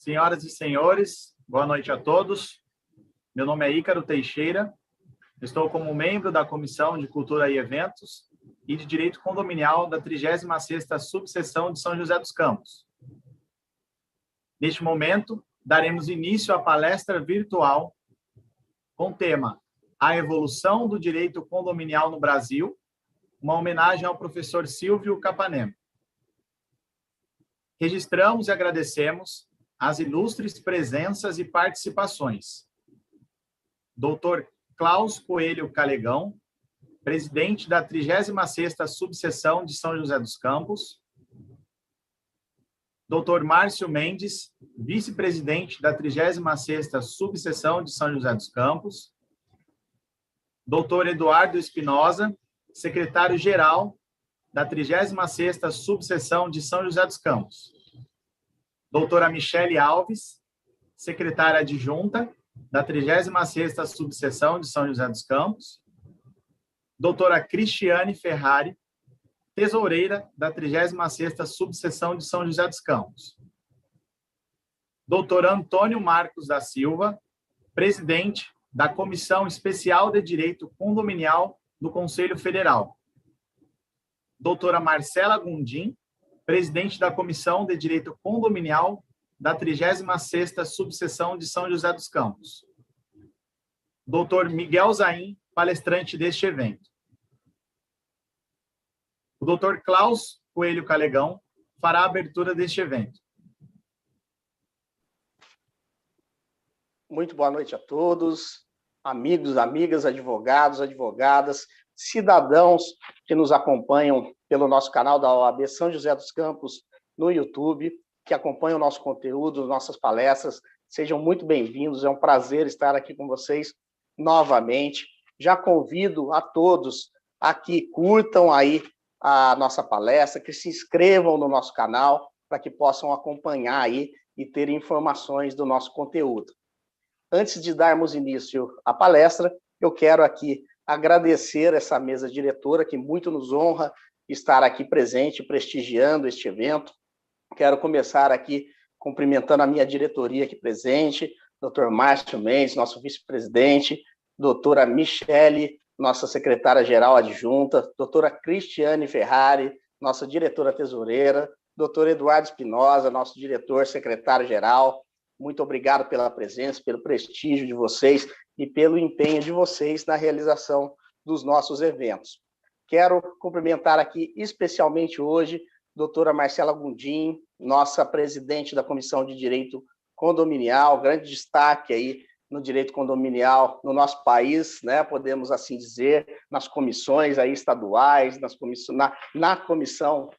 Senhoras e senhores, boa noite a todos. Meu nome é Ícaro Teixeira. Estou como membro da Comissão de Cultura e Eventos e de Direito Condominial da 36ª Subseção de São José dos Campos. Neste momento, daremos início à palestra virtual com o tema A Evolução do Direito Condominial no Brasil, uma homenagem ao professor Silvio Capanema. Registramos e agradecemos as ilustres presenças e participações. Dr. Klaus Coelho Calegão, presidente da 36ª Subseção de São José dos Campos. Dr. Márcio Mendes, vice-presidente da 36ª Subseção de São José dos Campos. Dr. Eduardo Espinosa, secretário-geral da 36ª Subseção de São José dos Campos. Doutora Michele Alves, secretária adjunta da 36ª Subseção de São José dos Campos. Doutora Cristiane Ferrari, tesoureira da 36ª Subseção de São José dos Campos. Doutor Antônio Marcos da Silva, presidente da Comissão Especial de Direito Condominial do Conselho Federal. Doutora Marcela Gundim, presidente da Comissão de Direito Condominial da 36ª Subseção de São José dos Campos. Doutor Miguel Zain, palestrante deste evento. O doutor Klaus Coelho Calegão fará a abertura deste evento. Muito boa noite a todos, amigos, amigas, advogados, advogadas, cidadãos que nos acompanham pelo nosso canal da OAB São José dos Campos no YouTube, que acompanham o nosso conteúdo, nossas palestras. Sejam muito bem-vindos, é um prazer estar aqui com vocês novamente. Já convido a todos a que curtam aí a nossa palestra, que se inscrevam no nosso canal, para que possam acompanhar aí e ter informações do nosso conteúdo. Antes de darmos início à palestra, eu quero aqui agradecer essa mesa diretora, que muito nos honra estar aqui presente, prestigiando este evento. Quero começar aqui cumprimentando a minha diretoria aqui presente, Dr. Márcio Mendes, nosso vice-presidente, doutora Michele, nossa secretária-geral adjunta, doutora Cristiane Ferrari, nossa diretora tesoureira, doutor Eduardo Espinosa, nosso diretor secretário-geral. Muito obrigado pela presença, pelo prestígio de vocês e pelo empenho de vocês na realização dos nossos eventos. Quero cumprimentar aqui especialmente hoje doutora Marcela Gundim, nossa presidente da Comissão de Direito Condominial, grande destaque aí no direito condominial no nosso país, né? Podemos assim dizer, nas comissões aí estaduais, na comissão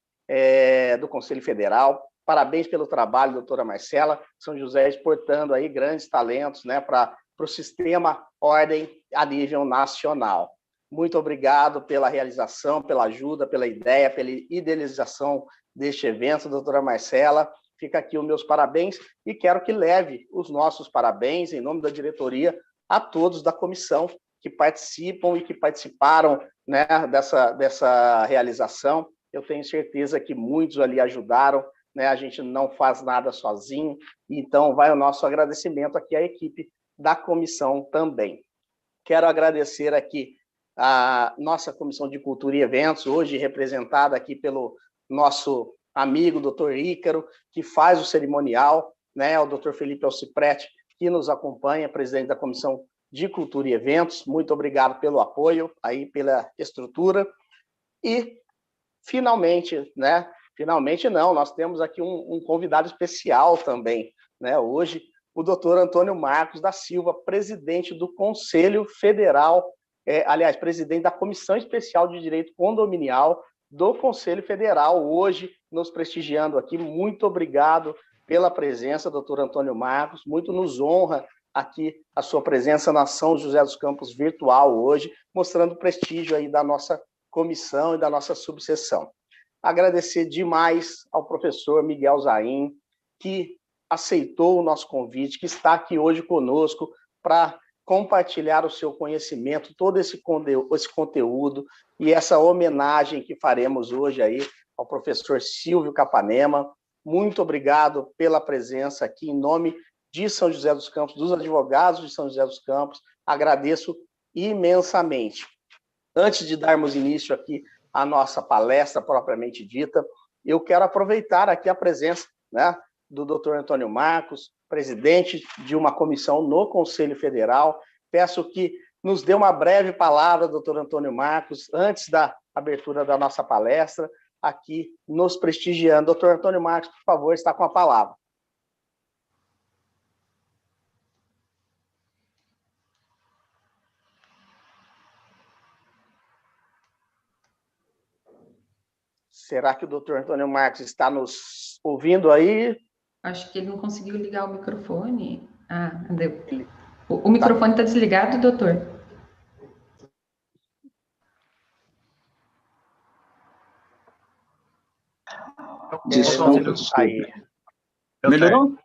do Conselho Federal. Parabéns pelo trabalho, doutora Marcela. São José exportando aí grandes talentos, né, para o sistema ordem a nível nacional. Muito obrigado pela realização, pela ajuda, pela ideia, pela idealização deste evento, doutora Marcela. Fica aqui os meus parabéns e quero que leve os nossos parabéns, em nome da diretoria, a todos da comissão que participam e que participaram, né, dessa realização. Eu tenho certeza que muitos ali ajudaram, né? A gente não faz nada sozinho, então vai o nosso agradecimento aqui à equipe da comissão também. Quero agradecer aqui a nossa Comissão de Cultura e Eventos, hoje representada aqui pelo nosso amigo, doutor Ícaro, que faz o cerimonial, né? O doutor Felipe Alciprete, que nos acompanha, presidente da Comissão de Cultura e Eventos. Muito obrigado pelo apoio, aí pela estrutura. E, finalmente, né? Finalmente não, nós temos aqui um convidado especial também, né? Hoje, o doutor Antônio Marcos da Silva, presidente do Conselho Federal, presidente da Comissão Especial de Direito Condominial do Conselho Federal, hoje nos prestigiando aqui. Muito obrigado pela presença, doutor Antônio Marcos, muito nos honra aqui a sua presença na São José dos Campos virtual hoje, mostrando o prestígio aí da nossa comissão e da nossa subseção. Agradecer demais ao professor Miguel Zain, que aceitou o nosso convite, que está aqui hoje conosco para compartilhar o seu conhecimento, todo esse conteúdo e essa homenagem que faremos hoje aí ao professor Silvio Capanema, muito obrigado pela presença aqui em nome de São José dos Campos, dos advogados de São José dos Campos. Agradeço imensamente. Antes de darmos início aqui à nossa palestra propriamente dita, eu quero aproveitar aqui a presença, né, do Dr. Antônio Marcos, presidente de uma comissão no Conselho Federal. Peço que nos dê uma breve palavra, Dr. Antônio Marcos, antes da abertura da nossa palestra, aqui nos prestigiando. Dr. Antônio Marcos, por favor, está com a palavra. Será que o Dr. Antônio Marcos está nos ouvindo aí? Acho que ele não conseguiu ligar o microfone. Ah, deu. O microfone está desligado, doutor? Aí. Melhorou?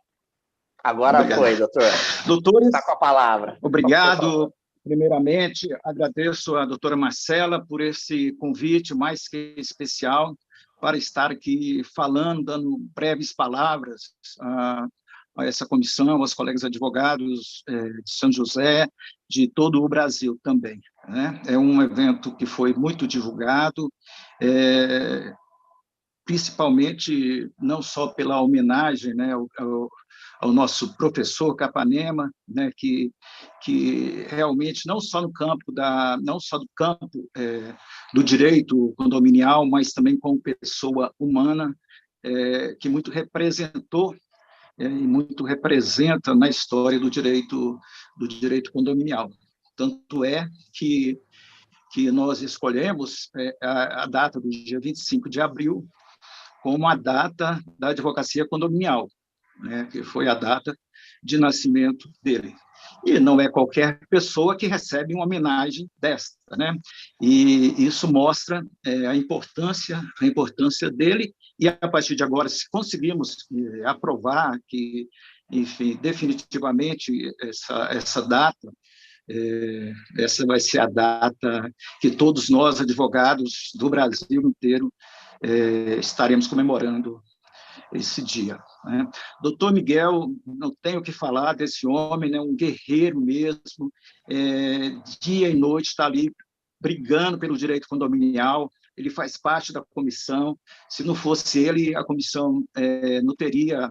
Agora obrigado. Foi, doutor. Doutores, está com a palavra. Obrigado. Primeiramente, agradeço à doutora Marcela por esse convite mais que especial para estar aqui falando, dando breves palavras a essa comissão, aos colegas advogados de São José, de todo o Brasil também, né? É um evento que foi muito divulgado, principalmente não só pela homenagem, né, ao nosso professor Capanema, né, que realmente não só no campo do direito condominial, mas também como pessoa humana, que muito representou e muito representa na história do direito condominial. Tanto é que nós escolhemos a data do dia 25 de abril como a data da advocacia condominial, né, que foi a data de nascimento dele. E não é qualquer pessoa que recebe uma homenagem desta, né? E isso mostra a importância dele, e a partir de agora, se conseguirmos aprovar que, enfim, definitivamente essa data, essa vai ser a data que todos nós, advogados do Brasil inteiro, estaremos comemorando esse dia, né? Doutor Miguel, não tenho o que falar desse homem, né? Um guerreiro mesmo, dia e noite está ali brigando pelo direito condominial. Ele faz parte da comissão. Se não fosse ele, a comissão não teria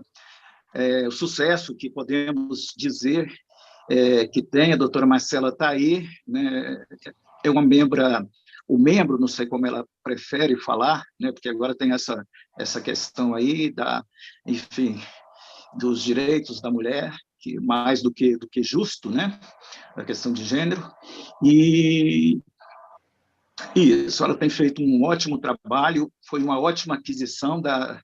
o sucesso que podemos dizer que tem. A doutora Marcela está aí, né? É uma membro, não sei como ela prefere falar, né, porque agora tem essa questão aí enfim, dos direitos da mulher, que mais do que justo, né, a questão de gênero, e isso, ela tem feito um ótimo trabalho, foi uma ótima aquisição da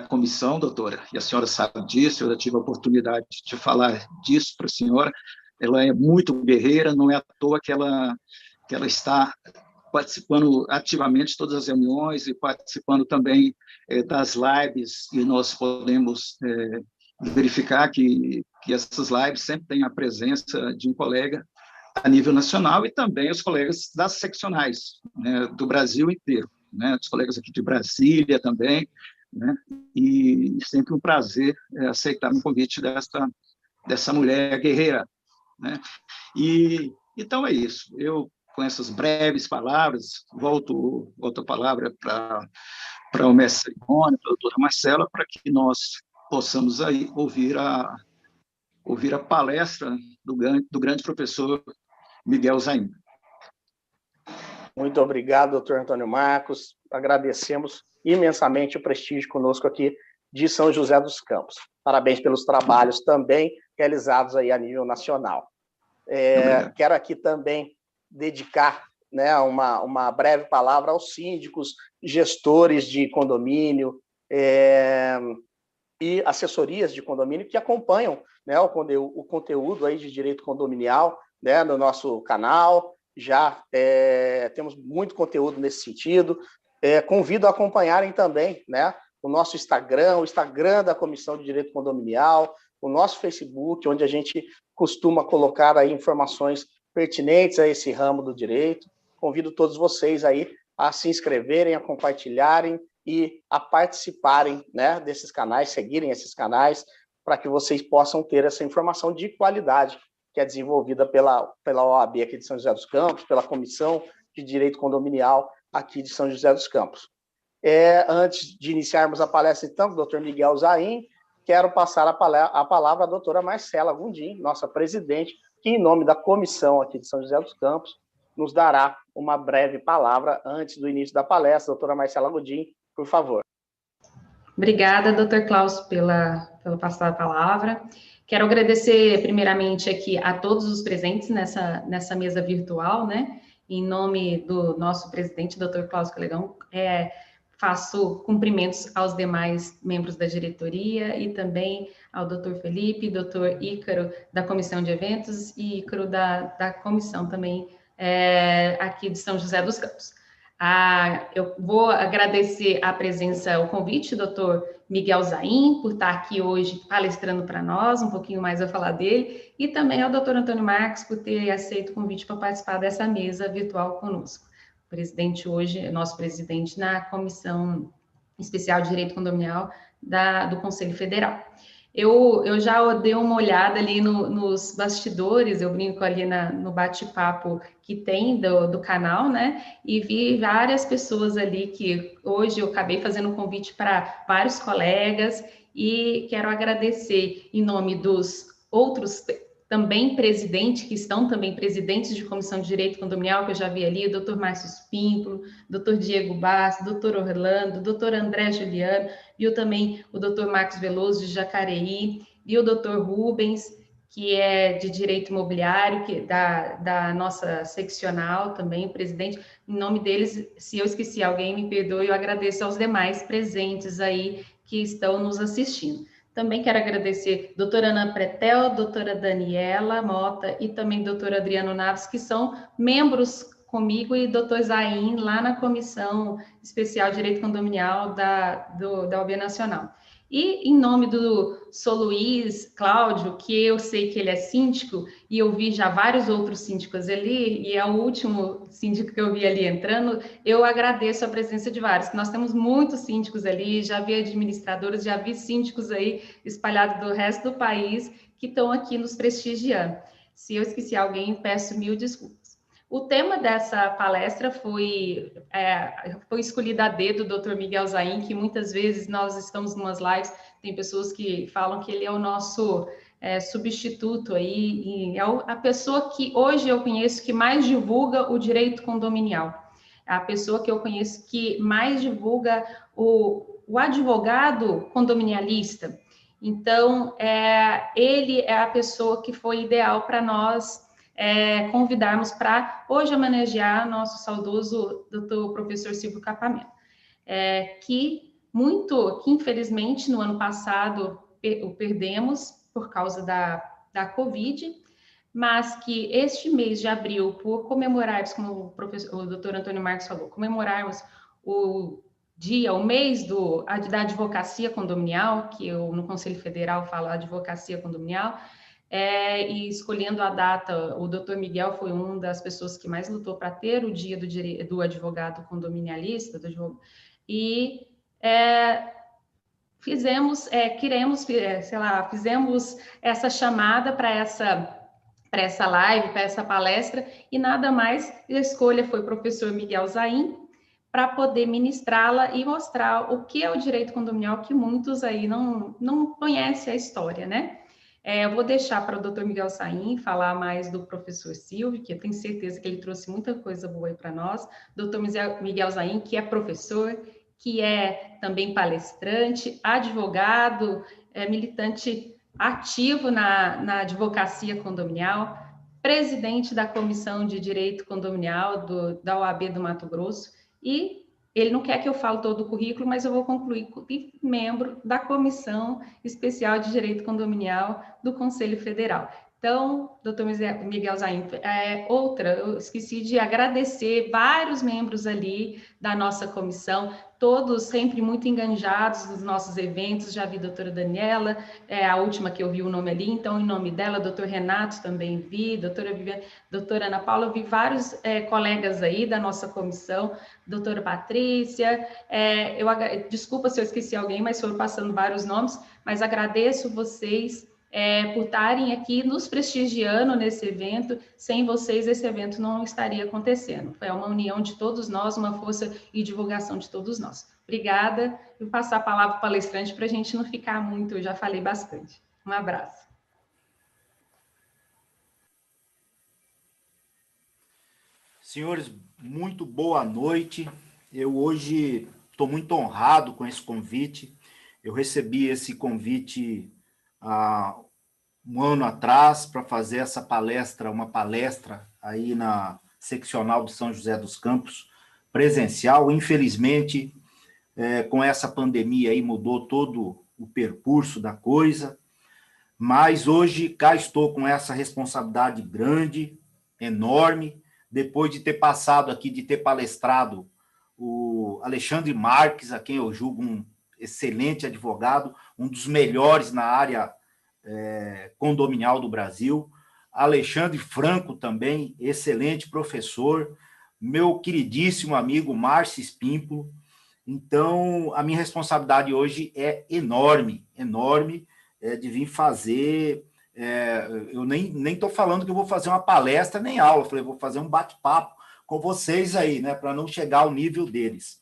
comissão, doutora, e a senhora sabe disso, eu já tive a oportunidade de falar disso para a senhora. Ela é muito guerreira, não é à toa que ela está participando ativamente de todas as reuniões e participando também das lives, e nós podemos verificar que essas lives sempre têm a presença de um colega a nível nacional e também os colegas das seccionais, né, do Brasil inteiro, né, os colegas aqui de Brasília também, né, e sempre um prazer aceitar o convite dessa mulher guerreira, né. E então é isso. Eu, com essas breves palavras, volto a palavra para o mestre Rony, para a doutora Marcela, para que nós possamos aí ouvir a palestra do grande professor Miguel Zain. Muito obrigado, doutor Antônio Marcos. Agradecemos imensamente o prestígio conosco aqui de São José dos Campos. Parabéns pelos trabalhos também realizados aí a nível nacional. Quero aqui também dedicar, né, uma breve palavra aos síndicos, gestores de condomínio e assessorias de condomínio que acompanham, né, o conteúdo aí de direito condominial, né, no nosso canal. Já temos muito conteúdo nesse sentido. Convido a acompanharem também, né, o nosso Instagram, o Instagram da Comissão de Direito Condominial, o nosso Facebook, onde a gente costuma colocar aí informações pertinentes a esse ramo do direito. Convido todos vocês aí a se inscreverem, a compartilharem e a participarem, né, desses canais, seguirem esses canais, para que vocês possam ter essa informação de qualidade que é desenvolvida pela OAB aqui de São José dos Campos, pela Comissão de Direito Condominial aqui de São José dos Campos. Antes de iniciarmos a palestra, então, do Dr. Miguel Zain, quero passar a palavra à doutora Marcela Gondim, nossa presidente, que, em nome da comissão aqui de São José dos Campos, nos dará uma breve palavra antes do início da palestra. Doutora Marcela Gondim, por favor. Obrigada, doutor Klaus, pela passar a palavra. Quero agradecer, primeiramente, aqui a todos os presentes nessa mesa virtual, né? Em nome do nosso presidente, doutor Klaus Calegão, faço cumprimentos aos demais membros da diretoria e também ao doutor Felipe, doutor Ícaro, da Comissão de Eventos, e Ícaro da Comissão também aqui de São José dos Campos. Eu vou agradecer a presença, o convite, doutor Miguel Zain, por estar aqui hoje palestrando para nós, um pouquinho mais a falar dele, e também ao doutor Antônio Marques por ter aceito o convite para participar dessa mesa virtual conosco. O presidente hoje, nosso presidente na Comissão Especial de Direito Condominial do Conselho Federal. Eu já dei uma olhada ali nos bastidores, eu brinco ali no bate-papo que tem do canal, né? E vi várias pessoas ali que hoje eu acabei fazendo um convite para vários colegas e quero agradecer em nome dos outros também presidentes, que estão também presidentes de Comissão de Direito Condominial, que eu já vi ali, o doutor Márcio Spímpolo, doutor Diego Bastos, doutor Orlando, doutor André Juliano, viu também o doutor Marcos Veloso, de Jacareí, viu o doutor Rubens, que é de Direito Imobiliário, que da nossa seccional também, presidente. Em nome deles, se eu esqueci alguém, me perdoe, eu agradeço aos demais presentes aí que estão nos assistindo. Também quero agradecer a doutora Ana Pretel, doutora Daniela Mota e também doutor Adriano Naves, que são membros comigo, e doutor Zain, lá na Comissão Especial de Direito Condominial da OAB Nacional. E em nome do Sou Luiz Cláudio, que eu sei que ele é síndico, e eu vi já vários outros síndicos ali, e é o último síndico que eu vi ali entrando, eu agradeço a presença de vários. Nós temos muitos síndicos ali, já vi administradores, já vi síndicos aí espalhados do resto do país, que estão aqui nos prestigiando. Se eu esqueci alguém, peço mil desculpas. O tema dessa palestra foi escolhido a dedo do Dr. Miguel Zain, que muitas vezes nós estamos em umas lives, tem pessoas que falam que ele é o nosso substituto aí, e é a pessoa que hoje eu conheço que mais divulga o direito condominial. É a pessoa que eu conheço que mais divulga o advogado condominialista. Então, ele é a pessoa que foi ideal para nós convidarmos para hoje homenagear nosso saudoso doutor professor Silvio Capamento, que infelizmente no ano passado o perdemos por causa da Covid, mas que este mês de abril, por comemorarmos, como o doutor Antônio Marques falou, comemorarmos o mês da advocacia condominial, que eu no Conselho Federal falo advocacia condominial, e escolhendo a data, o doutor Miguel foi uma das pessoas que mais lutou para ter o dia do advogado condominialista, e fizemos essa chamada para essa live, para essa palestra, e nada mais, a escolha foi o professor Miguel Zain, para poder ministrá-la e mostrar o que é o direito condominial, que muitos aí não conhecem a história, né? Eu vou deixar para o doutor Miguel Zain falar mais do professor Silvio, que eu tenho certeza que ele trouxe muita coisa boa aí para nós. Doutor Miguel Zain, que é professor, que é também palestrante, advogado, militante ativo na advocacia condominial, presidente da Comissão de Direito Condominial da OAB do Mato Grosso, e ele não quer que eu fale todo o currículo, mas eu vou concluir membro da Comissão Especial de Direito Condominial do Conselho Federal. Então, doutor Miguel Zain, eu esqueci de agradecer vários membros ali da nossa comissão, todos sempre muito enganjados nos nossos eventos. Já vi a doutora Daniela, a última que eu vi o nome ali, então, em nome dela, doutor Renato também vi, doutora Viviane, doutora Ana Paula, eu vi vários colegas aí da nossa comissão, doutora Patrícia, desculpa se eu esqueci alguém, mas foram passando vários nomes, mas agradeço vocês por estarem aqui nos prestigiando nesse evento. Sem vocês, esse evento não estaria acontecendo. É uma união de todos nós, uma força e divulgação de todos nós. Obrigada. Vou passar a palavra para o palestrante para a gente não ficar muito, eu já falei bastante. Um abraço. Senhores, muito boa noite. Eu hoje estou muito honrado com esse convite. Eu recebi esse convite há um ano atrás para fazer essa palestra, uma palestra aí na seccional de São José dos Campos, presencial. Infelizmente, com essa pandemia aí mudou todo o percurso da coisa, mas hoje cá estou com essa responsabilidade grande, enorme, depois de ter passado aqui, de ter palestrado o Alexandre Marques, a quem eu julgo um excelente advogado, um dos melhores na área condominial do Brasil, Alexandre Franco também, excelente professor, meu queridíssimo amigo Márcio Espímpolo. Então, a minha responsabilidade hoje é enorme, de vir fazer, eu nem estou falando que eu vou fazer uma palestra nem aula, eu falei, vou fazer um bate-papo com vocês aí, né, para não chegar ao nível deles.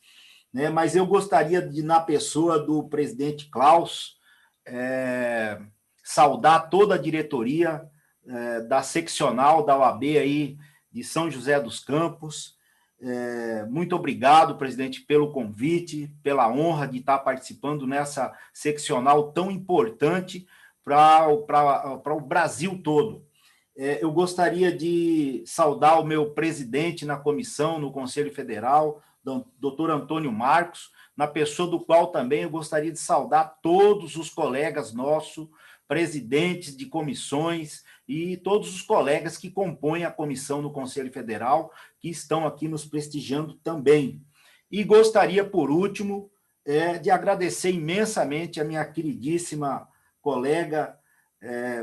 Né, mas eu gostaria de, na pessoa do presidente Klaus, saudar toda a diretoria da seccional da OAB aí de São José dos Campos. Muito obrigado, presidente, pelo convite, pela honra de estar participando nessa seccional tão importante para o Brasil todo. Eu gostaria de saudar o meu presidente na comissão, no Conselho Federal, doutor Antônio Marcos, na pessoa do qual também eu gostaria de saudar todos os colegas nossos, presidentes de comissões e todos os colegas que compõem a comissão no Conselho Federal, que estão aqui nos prestigiando também. E gostaria, por último, de agradecer imensamente a minha queridíssima colega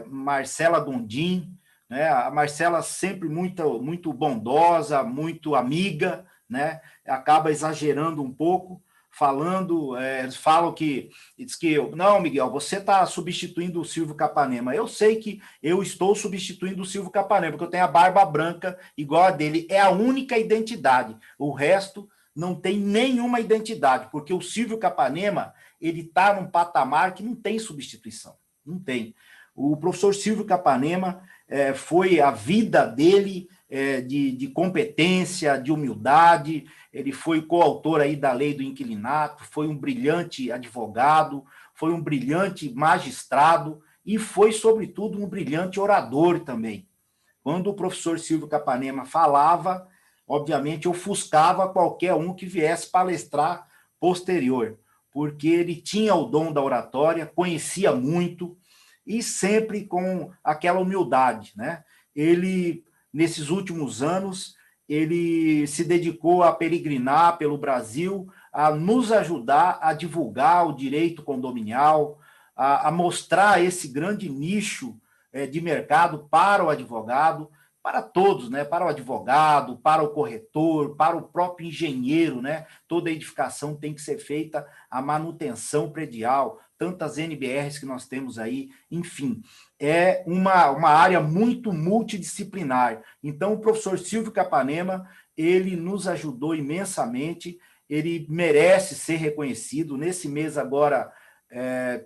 Marcela Gondim, né? A Marcela sempre muito bondosa, muito amiga, né? Acaba exagerando um pouco, falam que, diz que não, Miguel, você está substituindo o Silvio Capanema. Eu sei que eu estou substituindo o Silvio Capanema, porque eu tenho a barba branca igual a dele, é a única identidade, o resto não tem nenhuma identidade, porque o Silvio Capanema, ele está num patamar que não tem substituição, não tem. O professor Silvio Capanema foi a vida dele de competência, de humildade. Ele foi coautor aí da lei do inquilinato, foi um brilhante advogado, foi um brilhante magistrado e foi, sobretudo, um brilhante orador também. Quando o professor Silvio Capanema falava, obviamente, ofuscava qualquer um que viesse palestrar posterior, porque ele tinha o dom da oratória, conhecia muito e sempre com aquela humildade, né? Ele, nesses últimos anos, ele se dedicou a peregrinar pelo Brasil, a nos ajudar a divulgar o direito condominial, a mostrar esse grande nicho de mercado para o advogado, para todos, né? Para o advogado, para o corretor, para o próprio engenheiro, né? Toda edificação tem que ser feita a manutenção predial, tantas NBRs que nós temos aí, enfim, é uma área muito multidisciplinar. Então, o professor Silvio Capanema, ele nos ajudou imensamente, ele merece ser reconhecido. Nesse mês agora,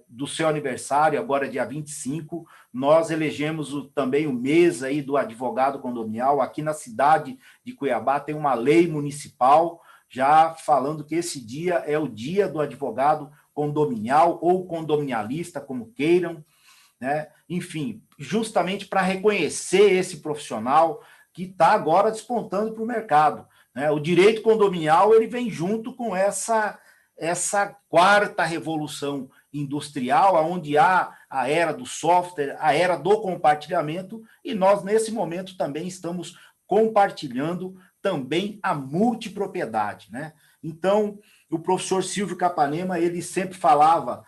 do seu aniversário, agora dia 25, nós elegemos também o mês aí do advogado condominial. Aqui na cidade de Cuiabá tem uma lei municipal já falando que esse dia é o dia do advogado condominial ou condominialista, como queiram, né? Enfim, justamente para reconhecer esse profissional que está agora despontando para o mercado, né? O direito condominial ele vem junto com essa quarta revolução industrial, onde há a era do software, a era do compartilhamento, e nós, nesse momento, também estamos compartilhando também a multipropriedade, né? Então, o professor Silvio Capanema, ele sempre falava,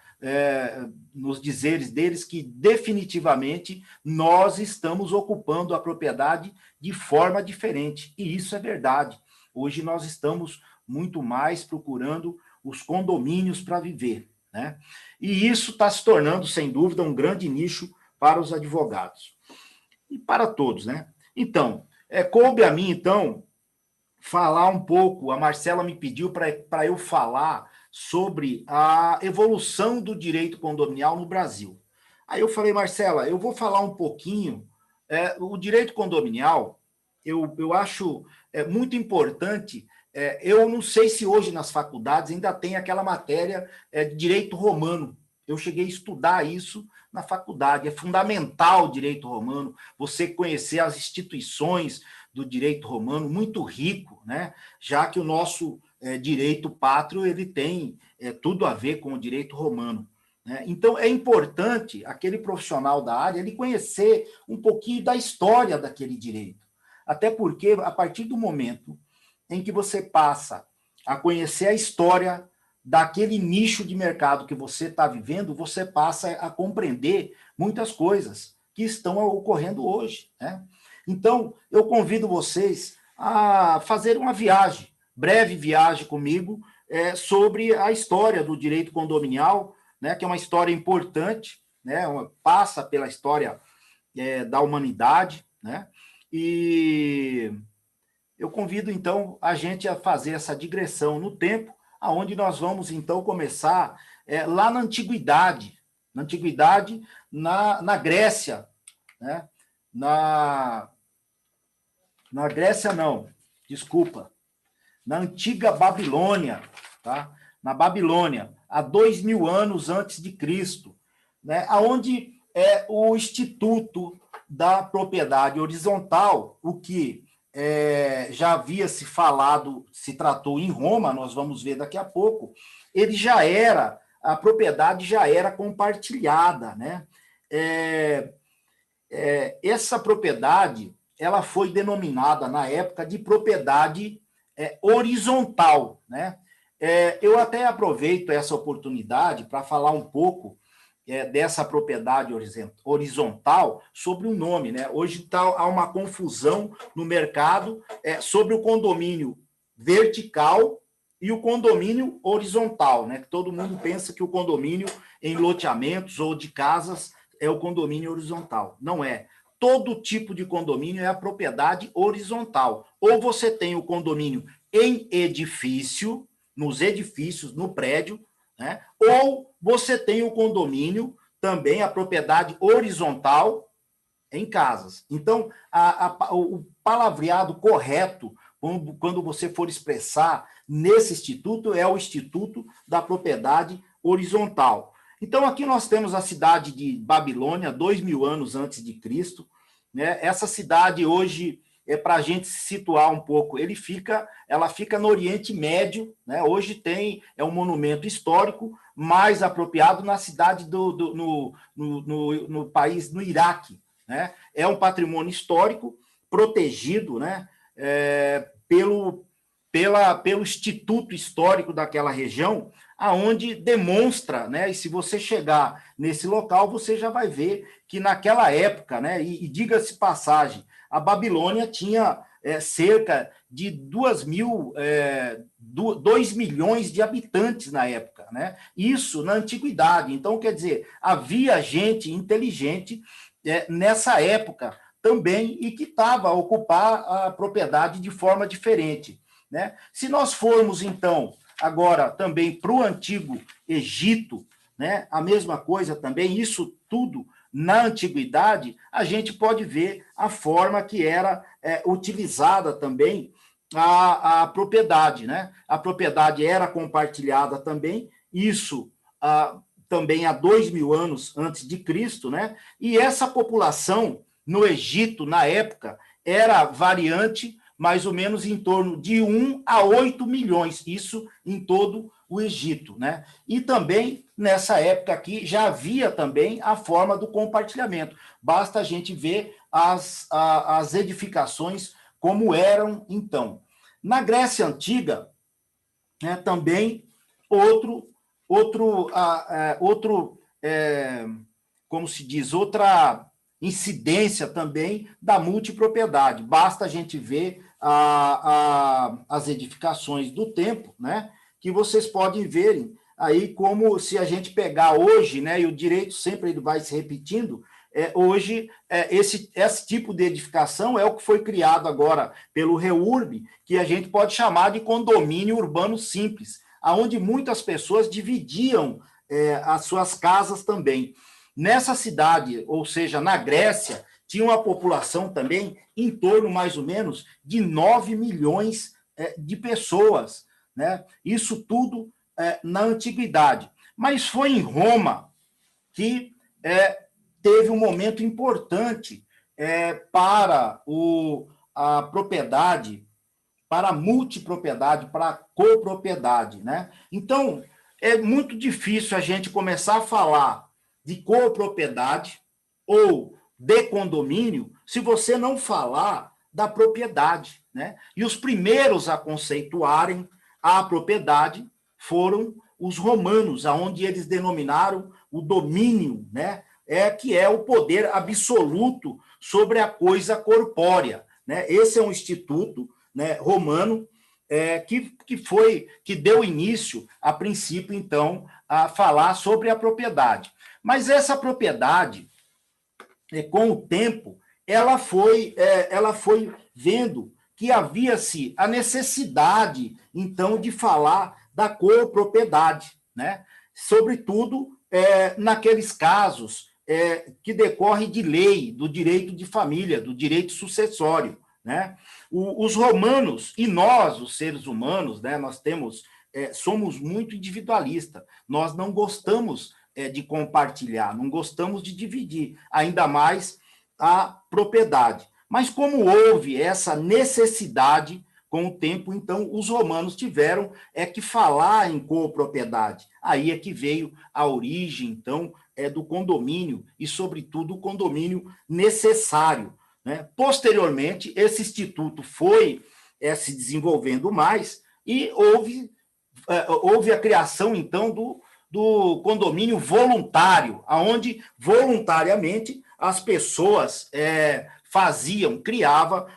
nos dizeres deles, que definitivamente nós estamos ocupando a propriedade de forma diferente, e isso é verdade. Hoje nós estamos muito mais procurando os condomínios para viver, né? E isso está se tornando, sem dúvida, um grande nicho para os advogados. E para todos, né? Então, coube a mim, então, falar um pouco, a Marcela me pediu para eu falar sobre a evolução do direito condominial no Brasil. Aí eu falei, Marcela, eu vou falar um pouquinho, o direito condominial, eu acho muito importante. Eu não sei se hoje nas faculdades ainda tem aquela matéria de direito romano. Eu cheguei a estudar isso na faculdade. É fundamental o direito romano, você conhecer as instituições do direito romano, muito rico, né? Já que o nosso direito pátrio ele tem tudo a ver com o direito romano, né? Então, é importante aquele profissional da área ele conhecer um pouquinho da história daquele direito. Até porque, a partir do momento em que você passa a conhecer a história daquele nicho de mercado que você está vivendo, você passa a compreender muitas coisas que estão ocorrendo hoje, né? Então, eu convido vocês a fazer uma viagem, breve viagem comigo, sobre a história do direito condominial, né, que é uma história importante, né, passa pela história da humanidade, né? E eu convido, então, a gente a fazer essa digressão no tempo, aonde nós vamos, então, começar lá na antiguidade, na Grécia, né? Na Grécia, não, desculpa, na antiga Babilônia, tá? Na Babilônia, há 2000 anos antes de Cristo, né? Onde é o Instituto da Propriedade Horizontal, o que já havia se falado, se tratou em Roma, nós vamos ver daqui a pouco, a propriedade já era compartilhada, né? Essa propriedade, ela foi denominada na época de propriedade horizontal, né? Eu até aproveito essa oportunidade para falar um pouco dessa propriedade horizontal sobre o nome, né? Hoje há uma confusão no mercado sobre o condomínio vertical e o condomínio horizontal, né? Todo mundo pensa que o condomínio em loteamentos ou de casas é o condomínio horizontal. Não é. Todo tipo de condomínio é a propriedade horizontal. Ou você tem o condomínio em edifício, nos edifícios, no prédio, né? Ou você tem o condomínio, também a propriedade horizontal, em casas. Então, o palavreado correto, quando você for expressar nesse instituto, é o Instituto da Propriedade Horizontal. Então, aqui nós temos a cidade de Babilônia, 2000 anos antes de Cristo, né? Essa cidade hoje, para a gente se situar um pouco, ela fica no Oriente Médio, né? Hoje é um monumento histórico mais apropriado na cidade no país, no Iraque, né? É um patrimônio histórico protegido, né? Pelo Instituto Histórico daquela região, aonde demonstra, né? E se você chegar nesse local, você já vai ver que naquela época, né? E diga-se passagem, a Babilônia tinha cerca de 2 milhões de habitantes na época, né? Isso na antiguidade. Então, quer dizer, havia gente inteligente nessa época também e que estava a ocupar a propriedade de forma diferente, né? Se nós formos, então, agora também para o Antigo Egito, né? A mesma coisa também, isso tudo na antiguidade, a gente pode ver a forma que era utilizada também a propriedade, né? A propriedade era compartilhada também, isso também há 2000 anos antes de Cristo, né? E essa população no Egito, na época, era variante mais ou menos em torno de 1 a 8 milhões, isso em todo o Egito, né? E também, nessa época aqui, já havia também a forma do compartilhamento. Basta a gente ver as edificações como eram então. Na Grécia Antiga, né, também como se diz, outra incidência também da multipropriedade. Basta a gente ver as edificações do tempo, né, que vocês podem verem aí como se a gente pegar hoje, né, e o direito sempre ele vai se repetindo, hoje esse tipo de edificação é o que foi criado agora pelo REURB, que a gente pode chamar de condomínio urbano simples, onde muitas pessoas dividiam as suas casas também. Nessa cidade, ou seja, na Grécia, tinha uma população também em torno, mais ou menos, de 9 milhões de pessoas, né? Isso tudo na antiguidade. Mas foi em Roma que teve um momento importante para a propriedade, para a multipropriedade, para a copropriedade, né? Então, é muito difícil a gente começar a falar de copropriedade ou de condomínio se você não falar da propriedade, né? E os primeiros a conceituarem a propriedade foram os romanos, aonde eles denominaram o domínio, né? Que é o poder absoluto sobre a coisa corpórea, né? Esse é um instituto, né, romano que deu início, a princípio, então, a falar sobre a propriedade. Mas essa propriedade, com o tempo, ela foi vendo que havia-se a necessidade, então, de falar da copropriedade, né? Sobretudo naqueles casos que decorrem de lei, do direito de família, do direito sucessório, né? Os romanos, e nós, os seres humanos, né, nós somos muito individualistas, nós não gostamos de compartilhar, não gostamos de dividir, ainda mais a propriedade. Mas como houve essa necessidade com o tempo, então os romanos tiveram que falar em copropriedade. Aí é que veio a origem, então, do condomínio e, sobretudo, o condomínio necessário, né? Posteriormente, esse instituto foi se desenvolvendo mais e houve a criação, então, do condomínio voluntário, onde voluntariamente as pessoas criavam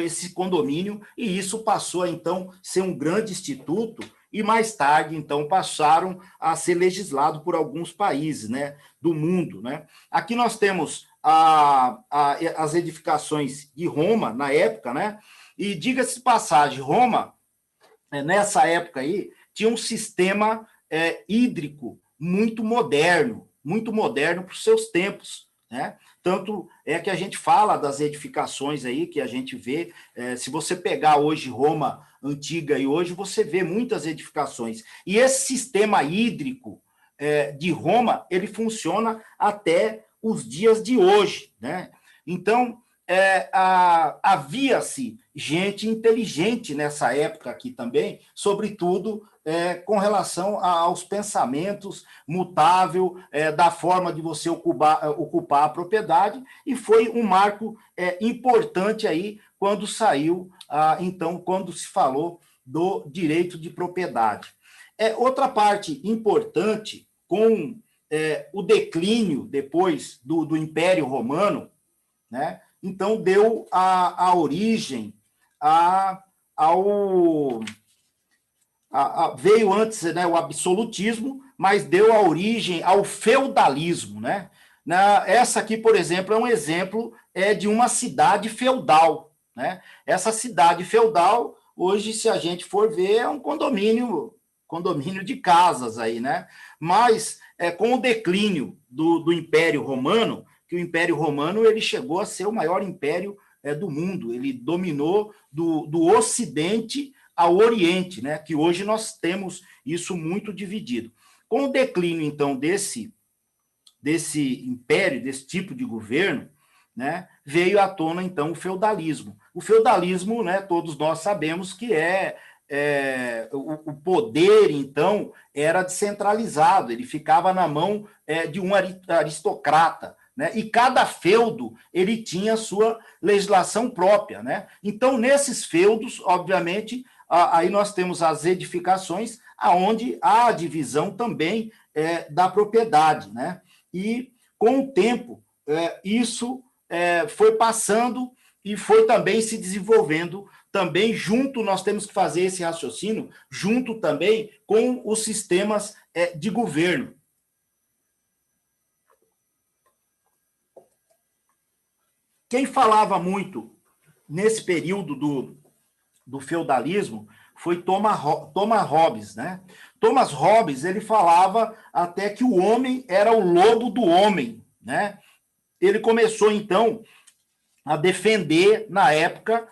esse condomínio, e isso passou a, então, ser um grande instituto, e mais tarde, então, passaram a ser legislado por alguns países, né, do mundo, né? Aqui nós temos as edificações de Roma, na época, né? E, diga-se de passagem, Roma, nessa época aí, tinha um sistema hídrico muito moderno para os seus tempos, né? Tanto é que a gente fala das edificações aí, que a gente vê, se você pegar hoje Roma antiga e hoje, você vê muitas edificações. E esse sistema hídrico de Roma, ele funciona até os dias de hoje, né? Então, havia-se gente inteligente nessa época aqui também, sobretudo com relação aos pensamentos mutável da forma de você ocupar a propriedade, e foi um marco importante aí quando saiu, então, quando se falou do direito de propriedade. Outra parte importante, com o declínio depois do Império Romano, né? Então, deu a origem veio antes, né, o absolutismo, mas deu a origem ao feudalismo, né? Essa aqui, por exemplo, é um exemplo de uma cidade feudal, né? Essa cidade feudal, hoje, se a gente for ver, é um condomínio de casas aí, né? Mas com o declínio do Império Romano, que o Império Romano ele chegou a ser o maior império do mundo, ele dominou do Ocidente ao Oriente, né? Que hoje nós temos isso muito dividido. Com o declínio, então, desse império, desse tipo de governo, né, veio à tona, então, o feudalismo. O feudalismo, né, todos nós sabemos que o poder, então, era descentralizado, ele ficava na mão de um aristocrata, né? E cada feudo ele tinha sua legislação própria, né? Então, nesses feudos, obviamente, aí nós temos as edificações, aonde há a divisão também da propriedade, né? E, com o tempo, isso foi passando e foi também se desenvolvendo também junto, nós temos que fazer esse raciocínio, junto também com os sistemas de governo. Quem falava muito nesse período do feudalismo foi Thomas Hobbes, né? Thomas Hobbes, ele falava até que o homem era o lobo do homem, né? Ele começou, então, a defender, na época,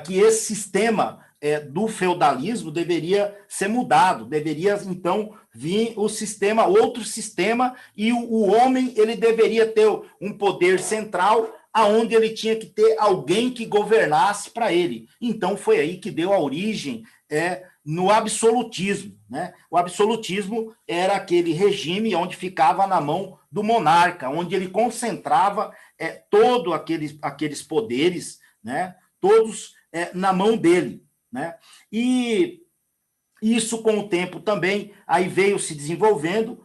que esse sistema do feudalismo deveria ser mudado, deveria, então, vir outro sistema, e o homem ele deveria ter um poder central, aonde ele tinha que ter alguém que governasse para ele. Então, foi aí que deu a origem no absolutismo, né? O absolutismo era aquele regime onde ficava na mão do monarca, onde ele concentrava todos aqueles poderes, né? Todos na mão dele, né? E isso, com o tempo também, aí veio se desenvolvendo.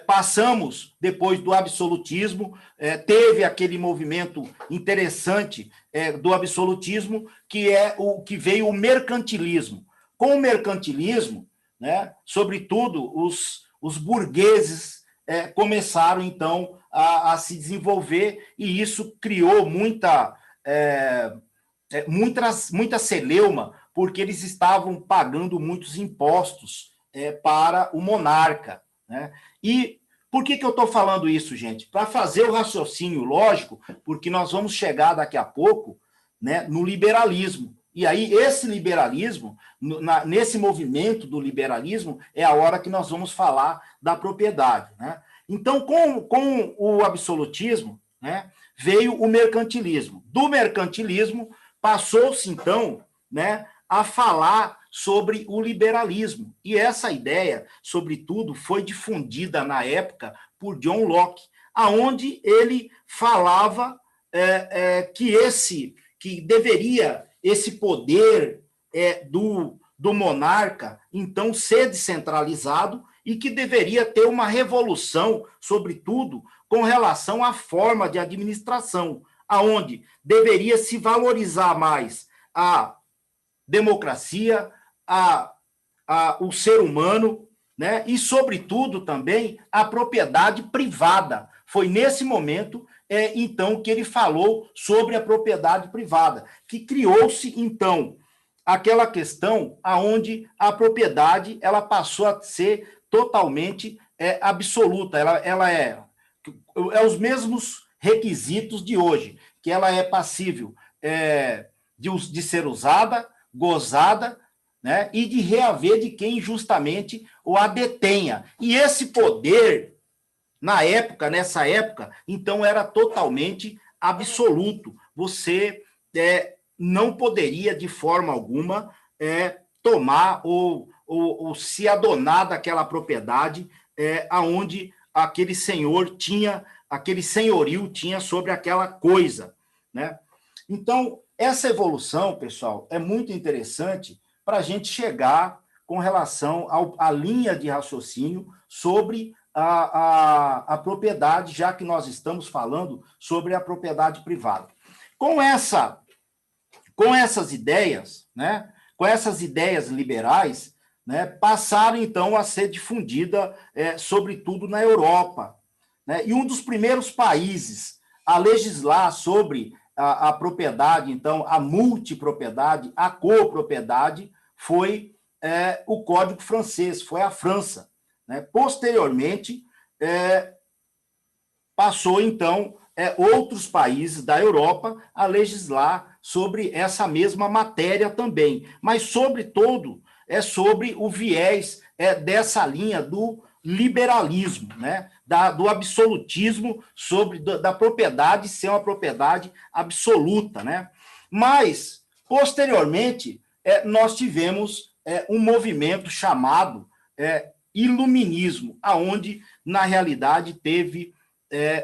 Passamos, depois do absolutismo, teve aquele movimento interessante do absolutismo, que é o que veio o mercantilismo. Com o mercantilismo, né, sobretudo, os burgueses começaram, então, a se desenvolver, e isso criou muita celeuma, porque eles estavam pagando muitos impostos para o monarca, né? E por que eu estou falando isso, gente? Para fazer o raciocínio lógico, porque nós vamos chegar daqui a pouco, né, no liberalismo. E aí, esse liberalismo, nesse movimento do liberalismo, é a hora que nós vamos falar da propriedade, né? Então, com o absolutismo, né, veio o mercantilismo. Do mercantilismo, passou-se, então, né, a falar sobre o liberalismo. E essa ideia, sobretudo, foi difundida na época por John Locke, aonde ele falava que deveria esse poder do monarca, então, ser descentralizado, e que deveria ter uma revolução, sobretudo, com relação à forma de administração, aonde deveria se valorizar mais a democracia, o ser humano, né? E, sobretudo, também a propriedade privada. Foi nesse momento, então, que ele falou sobre a propriedade privada, que criou-se, então, aquela questão aonde a propriedade ela passou a ser totalmente absoluta. Ela é os mesmos requisitos de hoje, que ela é passível de ser usada, gozada, né, e de reaver de quem injustamente a detenha. E esse poder, nessa época, então, era totalmente absoluto. Você não poderia, de forma alguma, tomar ou se adonar daquela propriedade aonde aquele senhor tinha, aquele senhorio tinha sobre aquela coisa, né? Então, essa evolução, pessoal, é muito interessante para a gente chegar com relação à linha de raciocínio sobre a propriedade, já que nós estamos falando sobre a propriedade privada. Com essas ideias, né, com essas ideias liberais, né, passaram, então, a ser difundida, sobretudo, na Europa, né? E um dos primeiros países a legislar sobre a propriedade, então, a multipropriedade, a copropriedade, foi o Código Francês, foi a França, né? Posteriormente, passou, então, outros países da Europa a legislar sobre essa mesma matéria também, mas, sobretudo, sobre o viés dessa linha do liberalismo, né? Do absolutismo da propriedade ser uma propriedade absoluta, né? Mas, Posteriormente, nós tivemos um movimento chamado Iluminismo, aonde, na realidade, teve